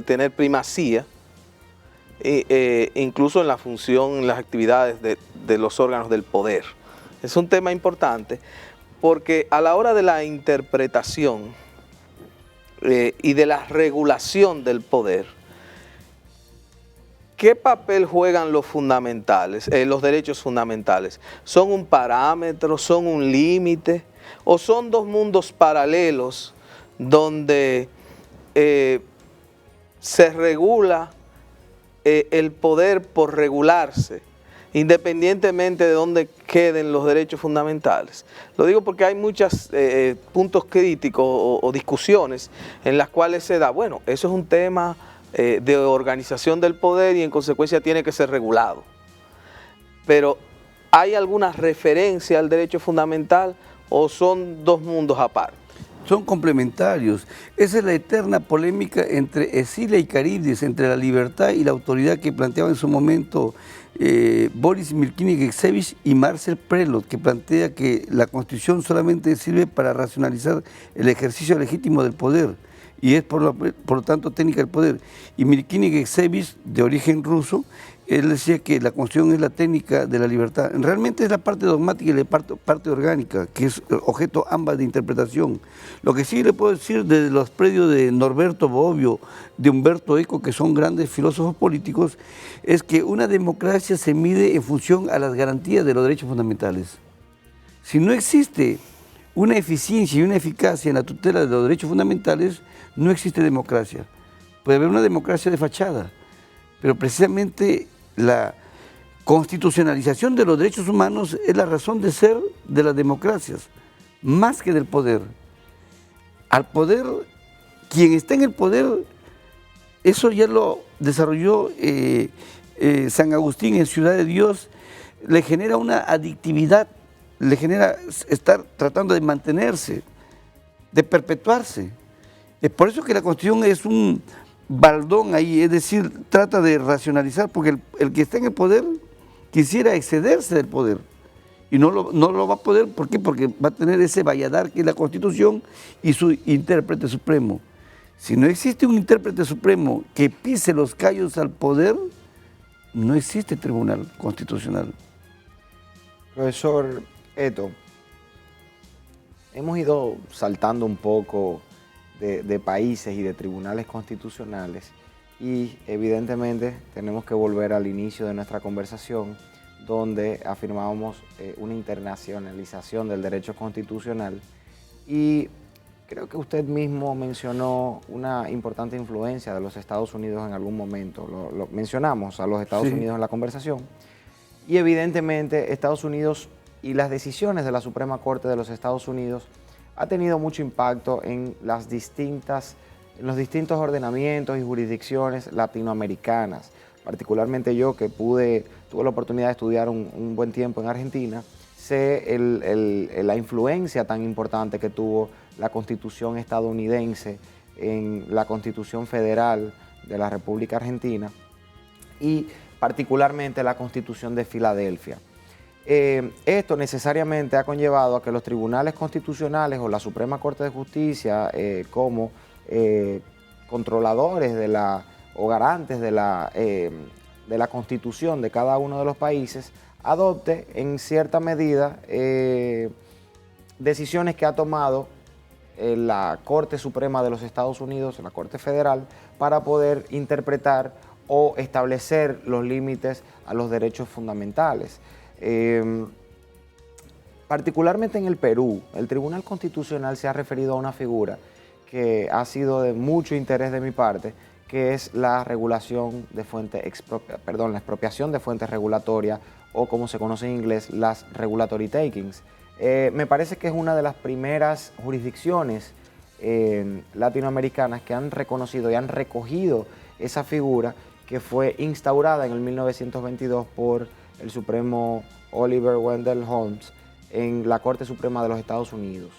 tener primacía, incluso en la función, en las actividades de los órganos del poder. Es un tema importante porque a la hora de la interpretación y de la regulación del poder, ¿qué papel juegan los fundamentales, los derechos fundamentales? ¿Son un parámetro, son un límite o son dos mundos paralelos donde se regula el poder por regularse, independientemente de dónde queden los derechos fundamentales. Lo digo porque hay muchos puntos críticos o discusiones en las cuales se da, bueno, eso es un tema de organización del poder y en consecuencia tiene que ser regulado. Pero ¿hay alguna referencia al derecho fundamental o son dos mundos aparte? Son complementarios. Esa es la eterna polémica entre Escila y Carídides, entre la libertad y la autoridad que planteaba en su momento Boris Mirkinich-Guecsevich y Marcel Prelot, que plantea que la Constitución solamente sirve para racionalizar el ejercicio legítimo del poder y es por lo tanto técnica del poder. Y Mirkinich-Guecsevich, de origen ruso, él decía que la Constitución es la técnica de la libertad. Realmente es la parte dogmática y la parte orgánica, que es objeto ambas de interpretación. Lo que sí le puedo decir desde los predios de Norberto Bobbio, de Umberto Eco, que son grandes filósofos políticos, es que una democracia se mide en función a las garantías de los derechos fundamentales. Si no existe una eficiencia y una eficacia en la tutela de los derechos fundamentales, no existe democracia. Puede haber una democracia de fachada, pero precisamente la constitucionalización de los derechos humanos es la razón de ser de las democracias, más que del poder. Al poder, quien está en el poder, eso ya lo desarrolló San Agustín en Ciudad de Dios, le genera una adictividad, le genera estar tratando de mantenerse, de perpetuarse. Es por eso que la Constitución es un baldón ahí, es decir, trata de racionalizar, porque el que está en el poder quisiera excederse del poder y no lo va a poder. ¿Por qué? Porque va a tener ese valladar que es la Constitución y su intérprete supremo. Si no existe un intérprete supremo que pise los callos al poder, no existe tribunal constitucional. Profesor Eto, hemos ido saltando un poco de países y de tribunales constitucionales y evidentemente tenemos que volver al inicio de nuestra conversación donde afirmábamos una internacionalización del derecho constitucional y creo que usted mismo mencionó una importante influencia de los Estados Unidos en algún momento, lo mencionamos a los Estados Unidos en la conversación y evidentemente Estados Unidos y las decisiones de la Suprema Corte de los Estados Unidos ha tenido mucho impacto en los distintos ordenamientos y jurisdicciones latinoamericanas. Particularmente yo que tuve la oportunidad de estudiar un buen tiempo en Argentina, sé la influencia tan importante que tuvo la Constitución estadounidense en la Constitución Federal de la República Argentina y particularmente la Constitución de Filadelfia. Esto necesariamente ha conllevado a que los tribunales constitucionales o la Suprema Corte de Justicia como controladores o garantes de la Constitución de cada uno de los países adopte en cierta medida decisiones que ha tomado la Corte Suprema de los Estados Unidos, la Corte Federal, para poder interpretar o establecer los límites a los derechos fundamentales. Particularmente en el Perú, el Tribunal Constitucional se ha referido a una figura que ha sido de mucho interés de mi parte, que es la regulación de la expropiación de fuentes regulatorias o como se conoce en inglés, las regulatory takings. Me parece que es una de las primeras jurisdicciones latinoamericanas que han reconocido y han recogido esa figura que fue instaurada en el 1922 por el Supremo Oliver Wendell Holmes en la Corte Suprema de los Estados Unidos.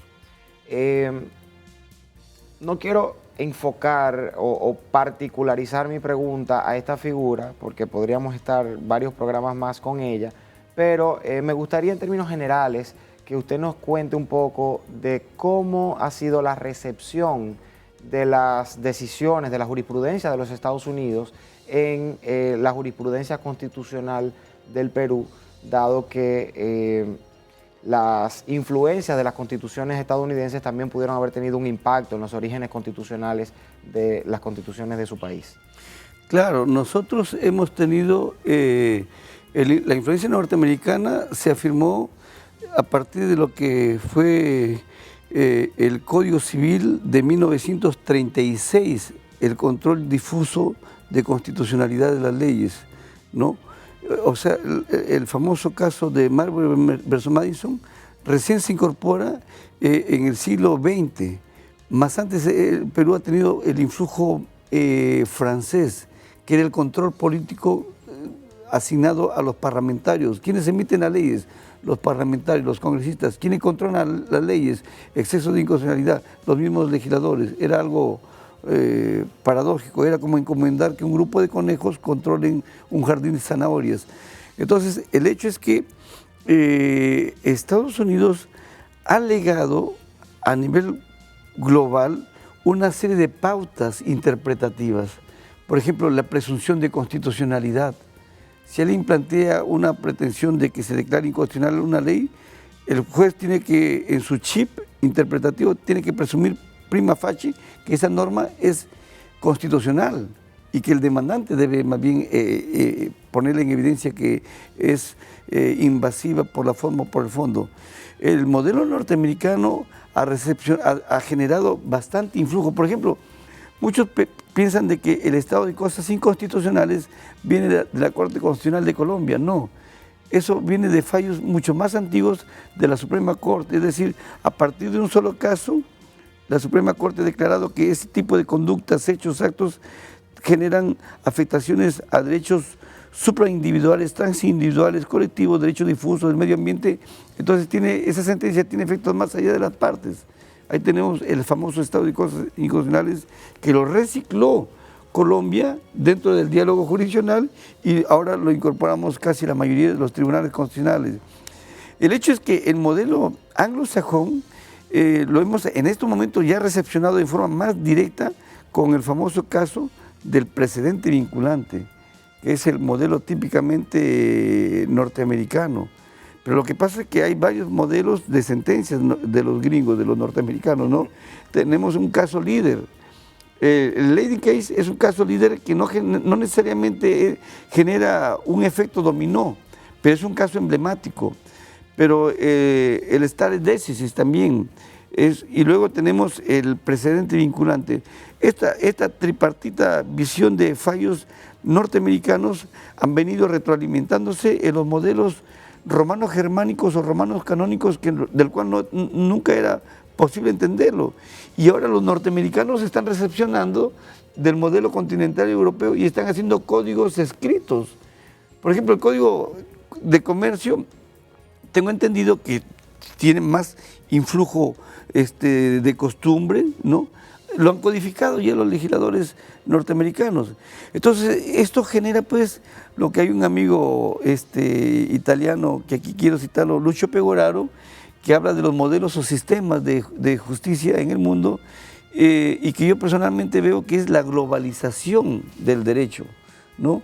No quiero enfocar o particularizar mi pregunta a esta figura porque podríamos estar varios programas más con ella, pero me gustaría en términos generales que usted nos cuente un poco de cómo ha sido la recepción de las decisiones de la jurisprudencia de los Estados Unidos en la jurisprudencia constitucional del Perú, dado que las influencias de las constituciones estadounidenses también pudieron haber tenido un impacto en los orígenes constitucionales de las constituciones de su país. Claro, nosotros hemos tenido, la influencia norteamericana se afirmó a partir de lo que fue el Código Civil de 1936 el control difuso de constitucionalidad de las leyes, ¿no? O sea, el famoso caso de Marbury versus Madison recién se incorpora en el siglo XX. Más antes el Perú ha tenido el influjo francés, que era el control político asignado a los parlamentarios. ¿Quiénes emiten las leyes? Los parlamentarios, los congresistas. ¿Quiénes controlan las leyes? Exceso de inconstitucionalidad, los mismos legisladores. Era algo paradójico, era como encomendar que un grupo de conejos controlen un jardín de zanahorias. Entonces, el hecho es que Estados Unidos ha legado a nivel global una serie de pautas interpretativas. Por ejemplo, la presunción de constitucionalidad. Si alguien plantea una pretensión de que se declare inconstitucional una ley, el juez tiene que, en su chip interpretativo, tiene que presumir prima facie que esa norma es constitucional y que el demandante debe más bien ponerle en evidencia que es invasiva por la forma o por el fondo. El modelo norteamericano ha generado bastante influjo. Por ejemplo, muchos piensan de que el estado de cosas inconstitucionales viene de la Corte Constitucional de Colombia. No, eso viene de fallos mucho más antiguos de la Suprema Corte. Es decir, a partir de un solo caso, la Suprema Corte ha declarado que ese tipo de conductas, hechos, actos generan afectaciones a derechos supraindividuales, transindividuales, colectivos, derechos difusos del medio ambiente. Entonces esa sentencia tiene efectos más allá de las partes. Ahí tenemos el famoso estado de cosas inconstitucionales que lo recicló Colombia dentro del diálogo jurisdiccional y ahora lo incorporamos casi la mayoría de los tribunales constitucionales. El hecho es que el modelo anglosajón lo hemos en estos momentos ya recepcionado de forma más directa con el famoso caso del precedente vinculante, que es el modelo típicamente norteamericano. Pero lo que pasa es que hay varios modelos de sentencias de los gringos, de los norteamericanos, ¿no? Tenemos un caso líder. El Lady Case es un caso líder que no necesariamente genera un efecto dominó, pero es un caso emblemático. Pero el stare decisis también y luego tenemos el precedente vinculante. Esta tripartita visión de fallos norteamericanos han venido retroalimentándose en los modelos romanos germánicos o romanos canónicos del cual nunca era posible entenderlo. Y ahora los norteamericanos están recepcionando del modelo continental europeo y están haciendo códigos escritos. Por ejemplo, el Código de Comercio, tengo entendido que tiene más influjo de costumbre, ¿no? Lo han codificado ya los legisladores norteamericanos. Entonces, esto genera pues lo que hay un amigo italiano, que aquí quiero citarlo, Lucio Pegoraro, que habla de los modelos o sistemas de justicia en el mundo y que yo personalmente veo que es la globalización del derecho, ¿no?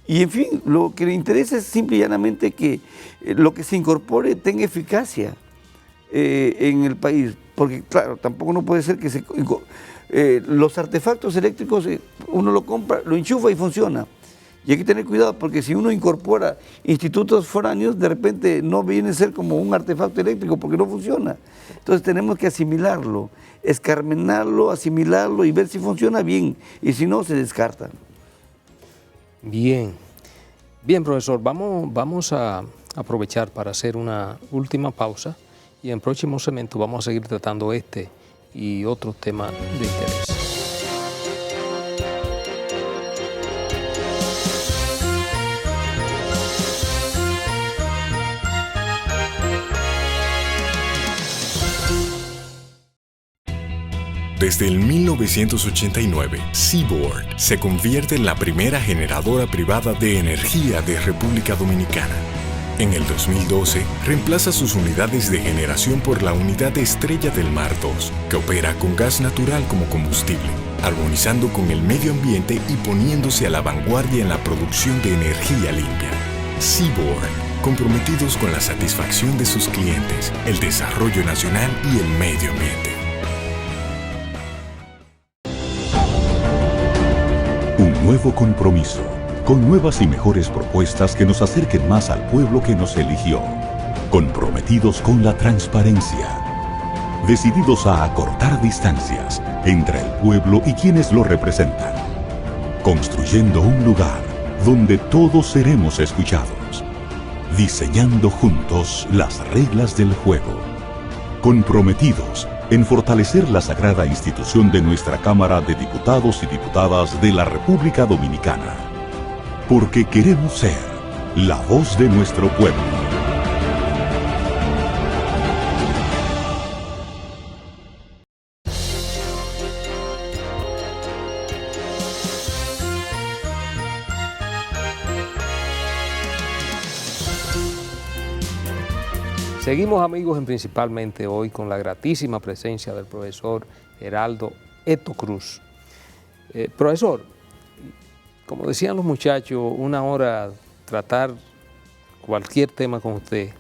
Y en fin, lo que le interesa es simple y llanamente que lo que se incorpore tenga eficacia en el país, porque claro, tampoco no puede ser que los artefactos eléctricos uno lo compra, lo enchufa y funciona. Y hay que tener cuidado porque si uno incorpora institutos foráneos, de repente no viene a ser como un artefacto eléctrico porque no funciona. Entonces tenemos que asimilarlo, escarmenarlo, asimilarlo y ver si funciona bien y si no, se descarta. Bien, profesor, vamos a aprovechar para hacer una última pausa y en próximo segmento vamos a seguir tratando este y otros temas de interés. Desde el 1989, Seaboard se convierte en la primera generadora privada de energía de República Dominicana. En el 2012, reemplaza sus unidades de generación por la unidad Estrella del Mar 2, que opera con gas natural como combustible, armonizando con el medio ambiente y poniéndose a la vanguardia en la producción de energía limpia. Seaboard, comprometidos con la satisfacción de sus clientes, el desarrollo nacional y el medio ambiente. Un nuevo compromiso, con nuevas y mejores propuestas que nos acerquen más al pueblo que nos eligió, comprometidos con la transparencia. decididos a acortar distancias entre el pueblo y quienes lo representan, construyendo un lugar donde todos seremos escuchados, diseñando juntos las reglas del juego, comprometidos en fortalecer la sagrada institución de nuestra Cámara de Diputados y Diputadas de la República Dominicana, porque queremos ser la voz de nuestro pueblo. Seguimos, amigos, en Principalmente hoy con la gratísima presencia del profesor Gerardo Eto Cruz. Profesor, como decían los muchachos, una hora tratar cualquier tema con usted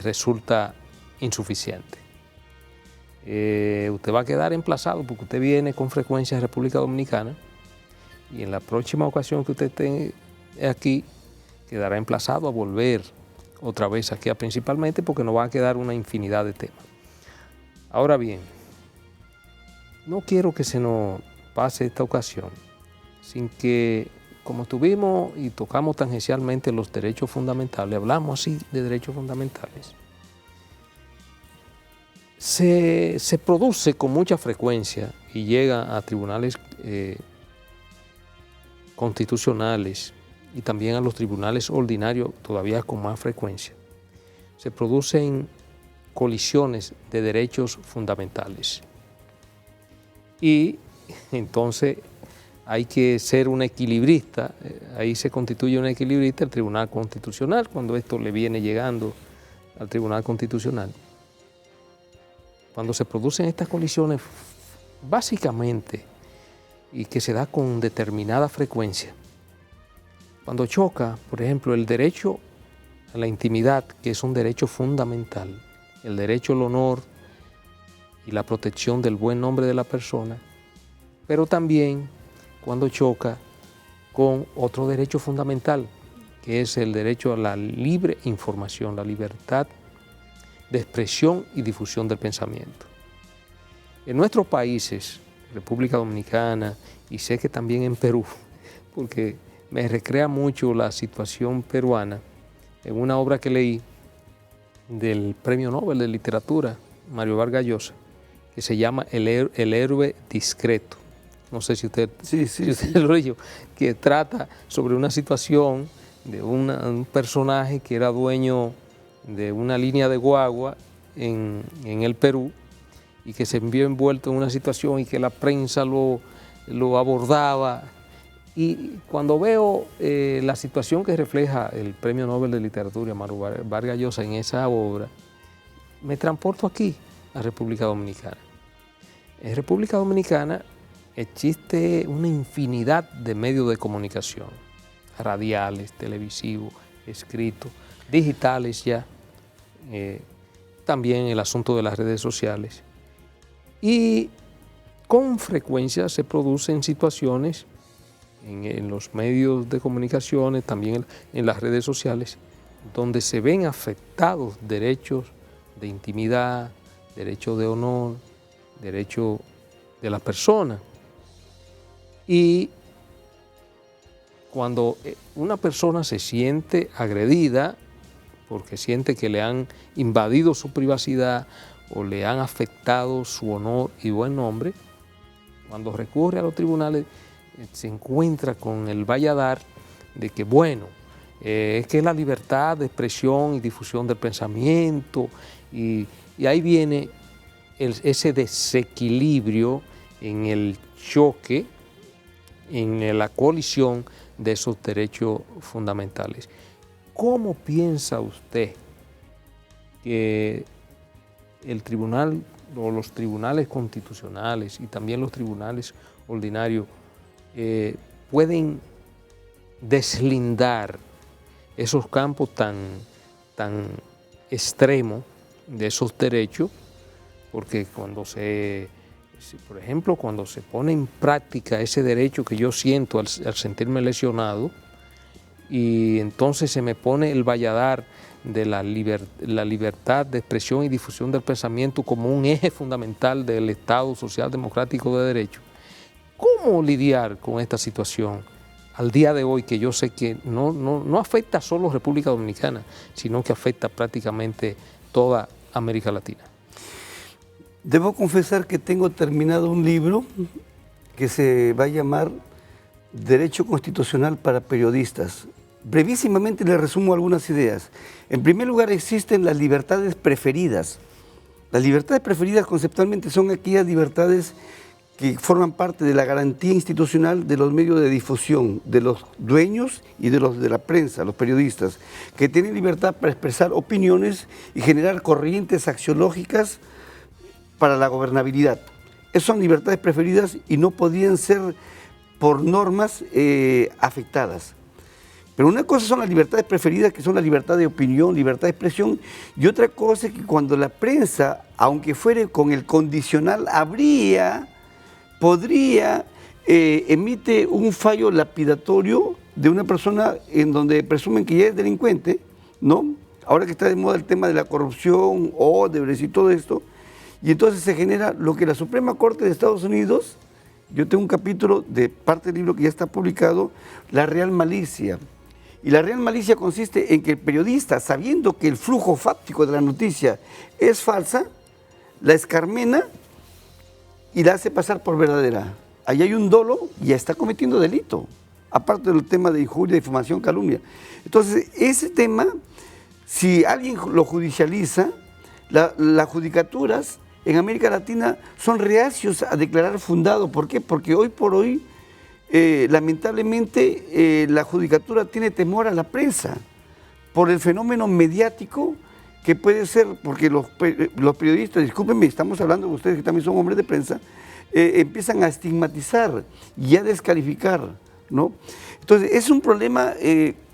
resulta insuficiente. Usted va a quedar emplazado porque usted viene con frecuencia a República Dominicana y en la próxima ocasión que usted esté aquí quedará emplazado a volver otra vez aquí a Principalmente porque nos va a quedar una infinidad de temas. Ahora bien, no quiero que se nos pase esta ocasión sin que, como tuvimos y tocamos tangencialmente los derechos fundamentales, hablamos así de derechos fundamentales, se produce con mucha frecuencia y llega a tribunales constitucionales y también a los tribunales ordinarios todavía con más frecuencia. Se producen colisiones de derechos fundamentales. Y entonces hay que ser un equilibrista, ahí se constituye un equilibrista el Tribunal Constitucional, cuando esto le viene llegando al Tribunal Constitucional. Cuando se producen estas colisiones, básicamente, y que se da con determinada frecuencia, cuando choca, por ejemplo, el derecho a la intimidad, que es un derecho fundamental, el derecho al honor y la protección del buen nombre de la persona, pero también cuando choca con otro derecho fundamental, que es el derecho a la libre información, la libertad de expresión y difusión del pensamiento. En nuestros países, República Dominicana, y sé que también en Perú, porque me recrea mucho la situación peruana, en una obra que leí del Premio Nobel de Literatura, Mario Vargas Llosa, que se llama El héroe discreto. No sé si usted, lo leyó, que trata sobre una situación de un personaje que era dueño de una línea de guagua en el Perú y que se vio envuelto en una situación y que la prensa lo abordaba. Y cuando veo la situación que refleja el Premio Nobel de Literatura, Mario Vargas Llosa, en esa obra, me transporto aquí, a República Dominicana. En República Dominicana existe una infinidad de medios de comunicación, radiales, televisivos, escritos, digitales ya, también el asunto de las redes sociales. Y con frecuencia se producen situaciones en los medios de comunicaciones, también en las redes sociales, donde se ven afectados derechos de intimidad, derechos de honor, derechos de la persona. Y cuando una persona se siente agredida, porque siente que le han invadido su privacidad o le han afectado su honor y buen nombre, cuando recurre a los tribunales, se encuentra con el valladar de que, bueno, es que la libertad de expresión y difusión del pensamiento, y ahí viene ese desequilibrio en el choque, en la colisión de esos derechos fundamentales. ¿Cómo piensa usted que el tribunal o los tribunales constitucionales y también los tribunales ordinarios pueden deslindar esos campos tan extremos de esos derechos? Porque por ejemplo, cuando se pone en práctica ese derecho que yo siento al sentirme lesionado, y entonces se me pone el valladar de la libertad de expresión y difusión del pensamiento como un eje fundamental del Estado Social Democrático de Derecho. ¿Cómo lidiar con esta situación al día de hoy, que yo sé que no afecta solo a República Dominicana, sino que afecta prácticamente toda América Latina? Debo confesar que tengo terminado un libro que se va a llamar Derecho Constitucional para Periodistas. Brevísimamente le resumo algunas ideas. En primer lugar, existen las libertades preferidas. Las libertades preferidas conceptualmente son aquellas libertades que forman parte de la garantía institucional de los medios de difusión, de los dueños y de los de la prensa, los periodistas, que tienen libertad para expresar opiniones y generar corrientes axiológicas para la gobernabilidad. Esas son libertades preferidas y no podían ser por normas afectadas. Pero una cosa son las libertades preferidas, que son la libertad de opinión, libertad de expresión, y otra cosa es que cuando la prensa, aunque fuere con el condicional, podría, emite un fallo lapidatorio de una persona en donde presumen que ya es delincuente, ¿no? Ahora que está de moda el tema de la corrupción, Odebrecht y todo esto, y entonces se genera lo que la Suprema Corte de Estados Unidos, yo tengo un capítulo de parte del libro que ya está publicado, la real malicia. Y la real malicia consiste en que el periodista, sabiendo que el flujo fáctico de la noticia es falsa, la escarmena y la hace pasar por verdadera. Ahí hay un dolo y ya está cometiendo delito, aparte del tema de injuria, difamación, calumnia. Entonces, ese tema, si alguien lo judicializa, las judicaturas en América Latina son reacios a declarar fundado. ¿Por qué? Porque hoy por hoy, lamentablemente, la judicatura tiene temor a la prensa por el fenómeno mediático que puede ser, porque los periodistas, discúlpenme, estamos hablando de ustedes que también son hombres de prensa, empiezan a estigmatizar y a descalificar, ¿no? Entonces, es un problema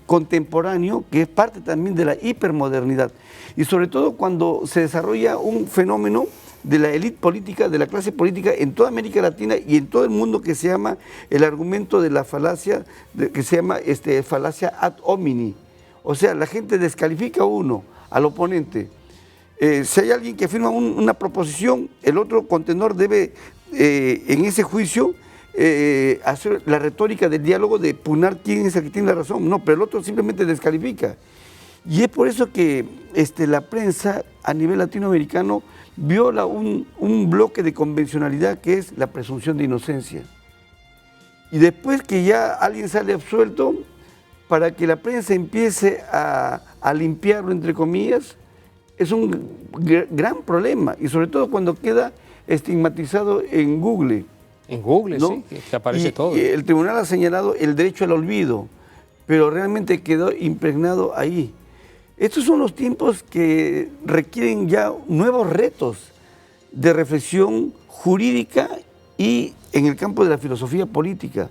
contemporáneo que es parte también de la hipermodernidad y sobre todo cuando se desarrolla un fenómeno de la élite política, de la clase política en toda América Latina y en todo el mundo, que se llama el argumento de la falacia, que se llama falacia ad hominem. O sea, la gente descalifica a uno, al oponente. Si hay alguien que afirma una proposición, el otro contendor debe, en ese juicio, hacer la retórica del diálogo de pugnar quién es el que tiene la razón. No, pero el otro simplemente descalifica. Y es por eso que la prensa a nivel latinoamericano viola un bloque de convencionalidad que es la presunción de inocencia. Y después que ya alguien sale absuelto, para que la prensa empiece a limpiarlo, entre comillas, es un gran problema. Y sobre todo cuando queda estigmatizado en Google. En Google, ¿no? Sí, que aparece todo. Y el tribunal ha señalado el derecho al olvido, pero realmente quedó impregnado ahí. Estos son los tiempos que requieren ya nuevos retos de reflexión jurídica y en el campo de la filosofía política.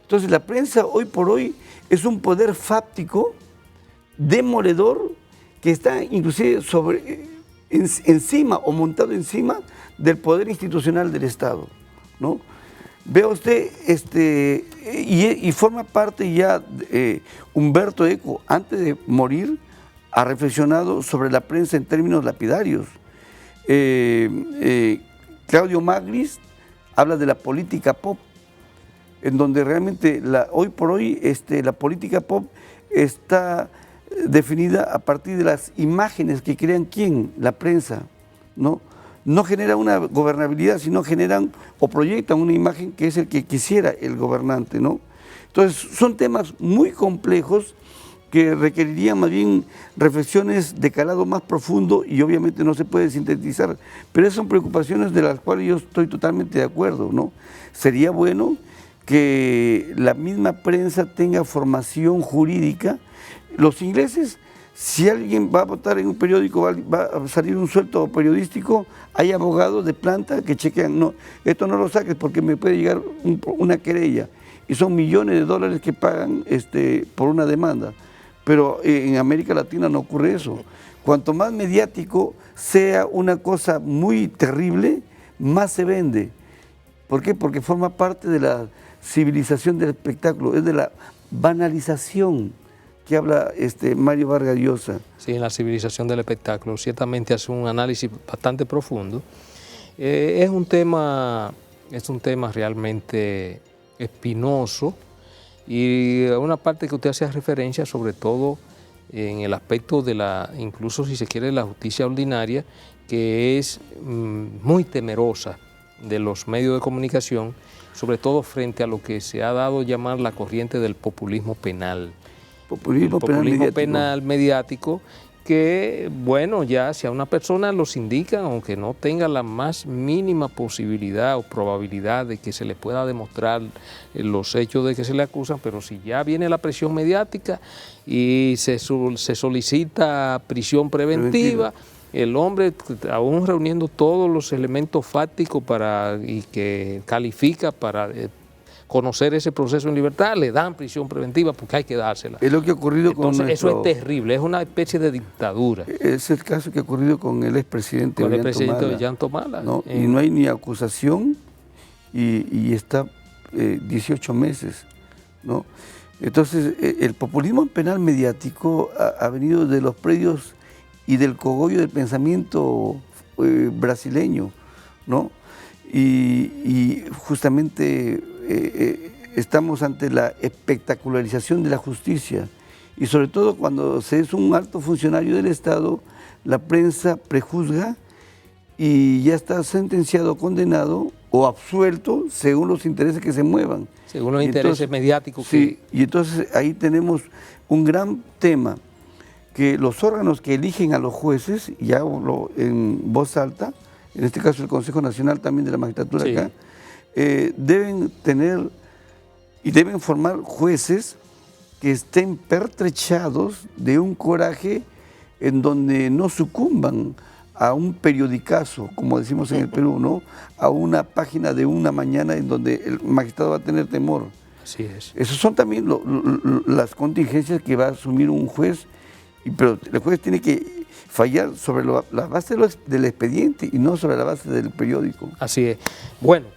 Entonces, la prensa hoy por hoy es un poder fáctico, demoledor, que está inclusive encima o montado encima del poder institucional del Estado, ¿no? Vea usted, y forma parte ya, Humberto Eco, antes de morir, ha reflexionado sobre la prensa en términos lapidarios. Claudio Magris habla de la política pop, en donde realmente hoy por hoy la política pop está definida a partir de las imágenes que crean ¿quién? La prensa, ¿no? No genera una gobernabilidad, sino generan o proyectan una imagen que es el que quisiera el gobernante, ¿no? Entonces, son temas muy complejos que requerirían más bien reflexiones de calado más profundo y obviamente no se puede sintetizar, pero esas son preocupaciones de las cuales yo estoy totalmente de acuerdo, ¿no? Sería bueno que la misma prensa tenga formación jurídica. Los ingleses, si alguien va a votar en un periódico, va a salir un sueldo periodístico, hay abogados de planta que chequean, no, esto no lo saques porque me puede llegar una querella, y son millones de dólares que pagan por una demanda. Pero en América Latina no ocurre eso. Cuanto más mediático sea una cosa muy terrible, más se vende. ¿Por qué? Porque forma parte de la civilización del espectáculo, es de la banalización que habla Mario Vargas Llosa. Sí, en la civilización del espectáculo, ciertamente hace un análisis bastante profundo. Es un tema realmente espinoso y una parte que usted hace referencia sobre todo en el aspecto de incluso si se quiere, la justicia ordinaria, que es muy temerosa de los medios de comunicación, sobre todo frente a lo que se ha dado a llamar la corriente del populismo penal. Populismo penal mediático, que, bueno, ya si a una persona los indican, aunque no tenga la más mínima posibilidad o probabilidad de que se le pueda demostrar los hechos de que se le acusan, pero si ya viene la presión mediática y se solicita prisión preventiva, el hombre, aún reuniendo todos los elementos fácticos y que califica para conocer ese proceso en libertad, le dan prisión preventiva porque hay que dársela. Es lo que ha ocurrido con nuestro... Eso es terrible, es una especie de dictadura. Es el caso que ha ocurrido con el expresidente Ollanta-Humala. ¿no? Y no hay ni acusación y está 18 meses, ¿no? Entonces, el populismo penal mediático ha venido de los predios y del cogollo del pensamiento brasileño, ¿no? Y justamente estamos ante la espectacularización de la justicia y sobre todo cuando se es un alto funcionario del Estado, la prensa prejuzga y ya está sentenciado, condenado o absuelto según los intereses que se muevan. Según los intereses mediáticos. Sí, y entonces ahí tenemos un gran tema, que los órganos que eligen a los jueces, y hablo en voz alta, en este caso el Consejo Nacional también de la Magistratura sí, acá, deben tener y deben formar jueces que estén pertrechados de un coraje en donde no sucumban a un periodicazo, como decimos en el Perú, ¿no? A una página de una mañana en donde el magistrado va a tener temor. Así es. Esas son también las contingencias que va a asumir un juez, pero el juez tiene que fallar sobre la base del expediente y no sobre la base del periódico. Así es. Bueno,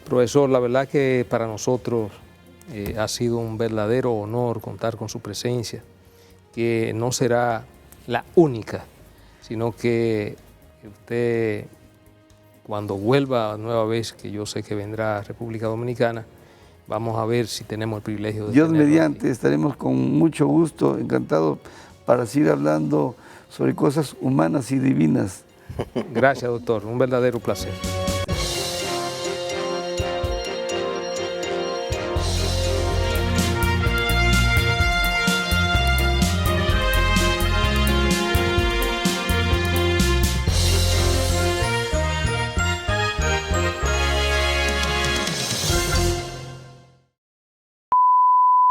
profesor, la verdad que para nosotros ha sido un verdadero honor contar con su presencia, que no será la única, sino que usted, cuando vuelva nueva vez, que yo sé que vendrá a República Dominicana, vamos a ver si tenemos el privilegio de Dios mediante, aquí. estaremos con mucho gusto, encantados para seguir hablando sobre cosas humanas y divinas. Gracias, doctor, un verdadero placer.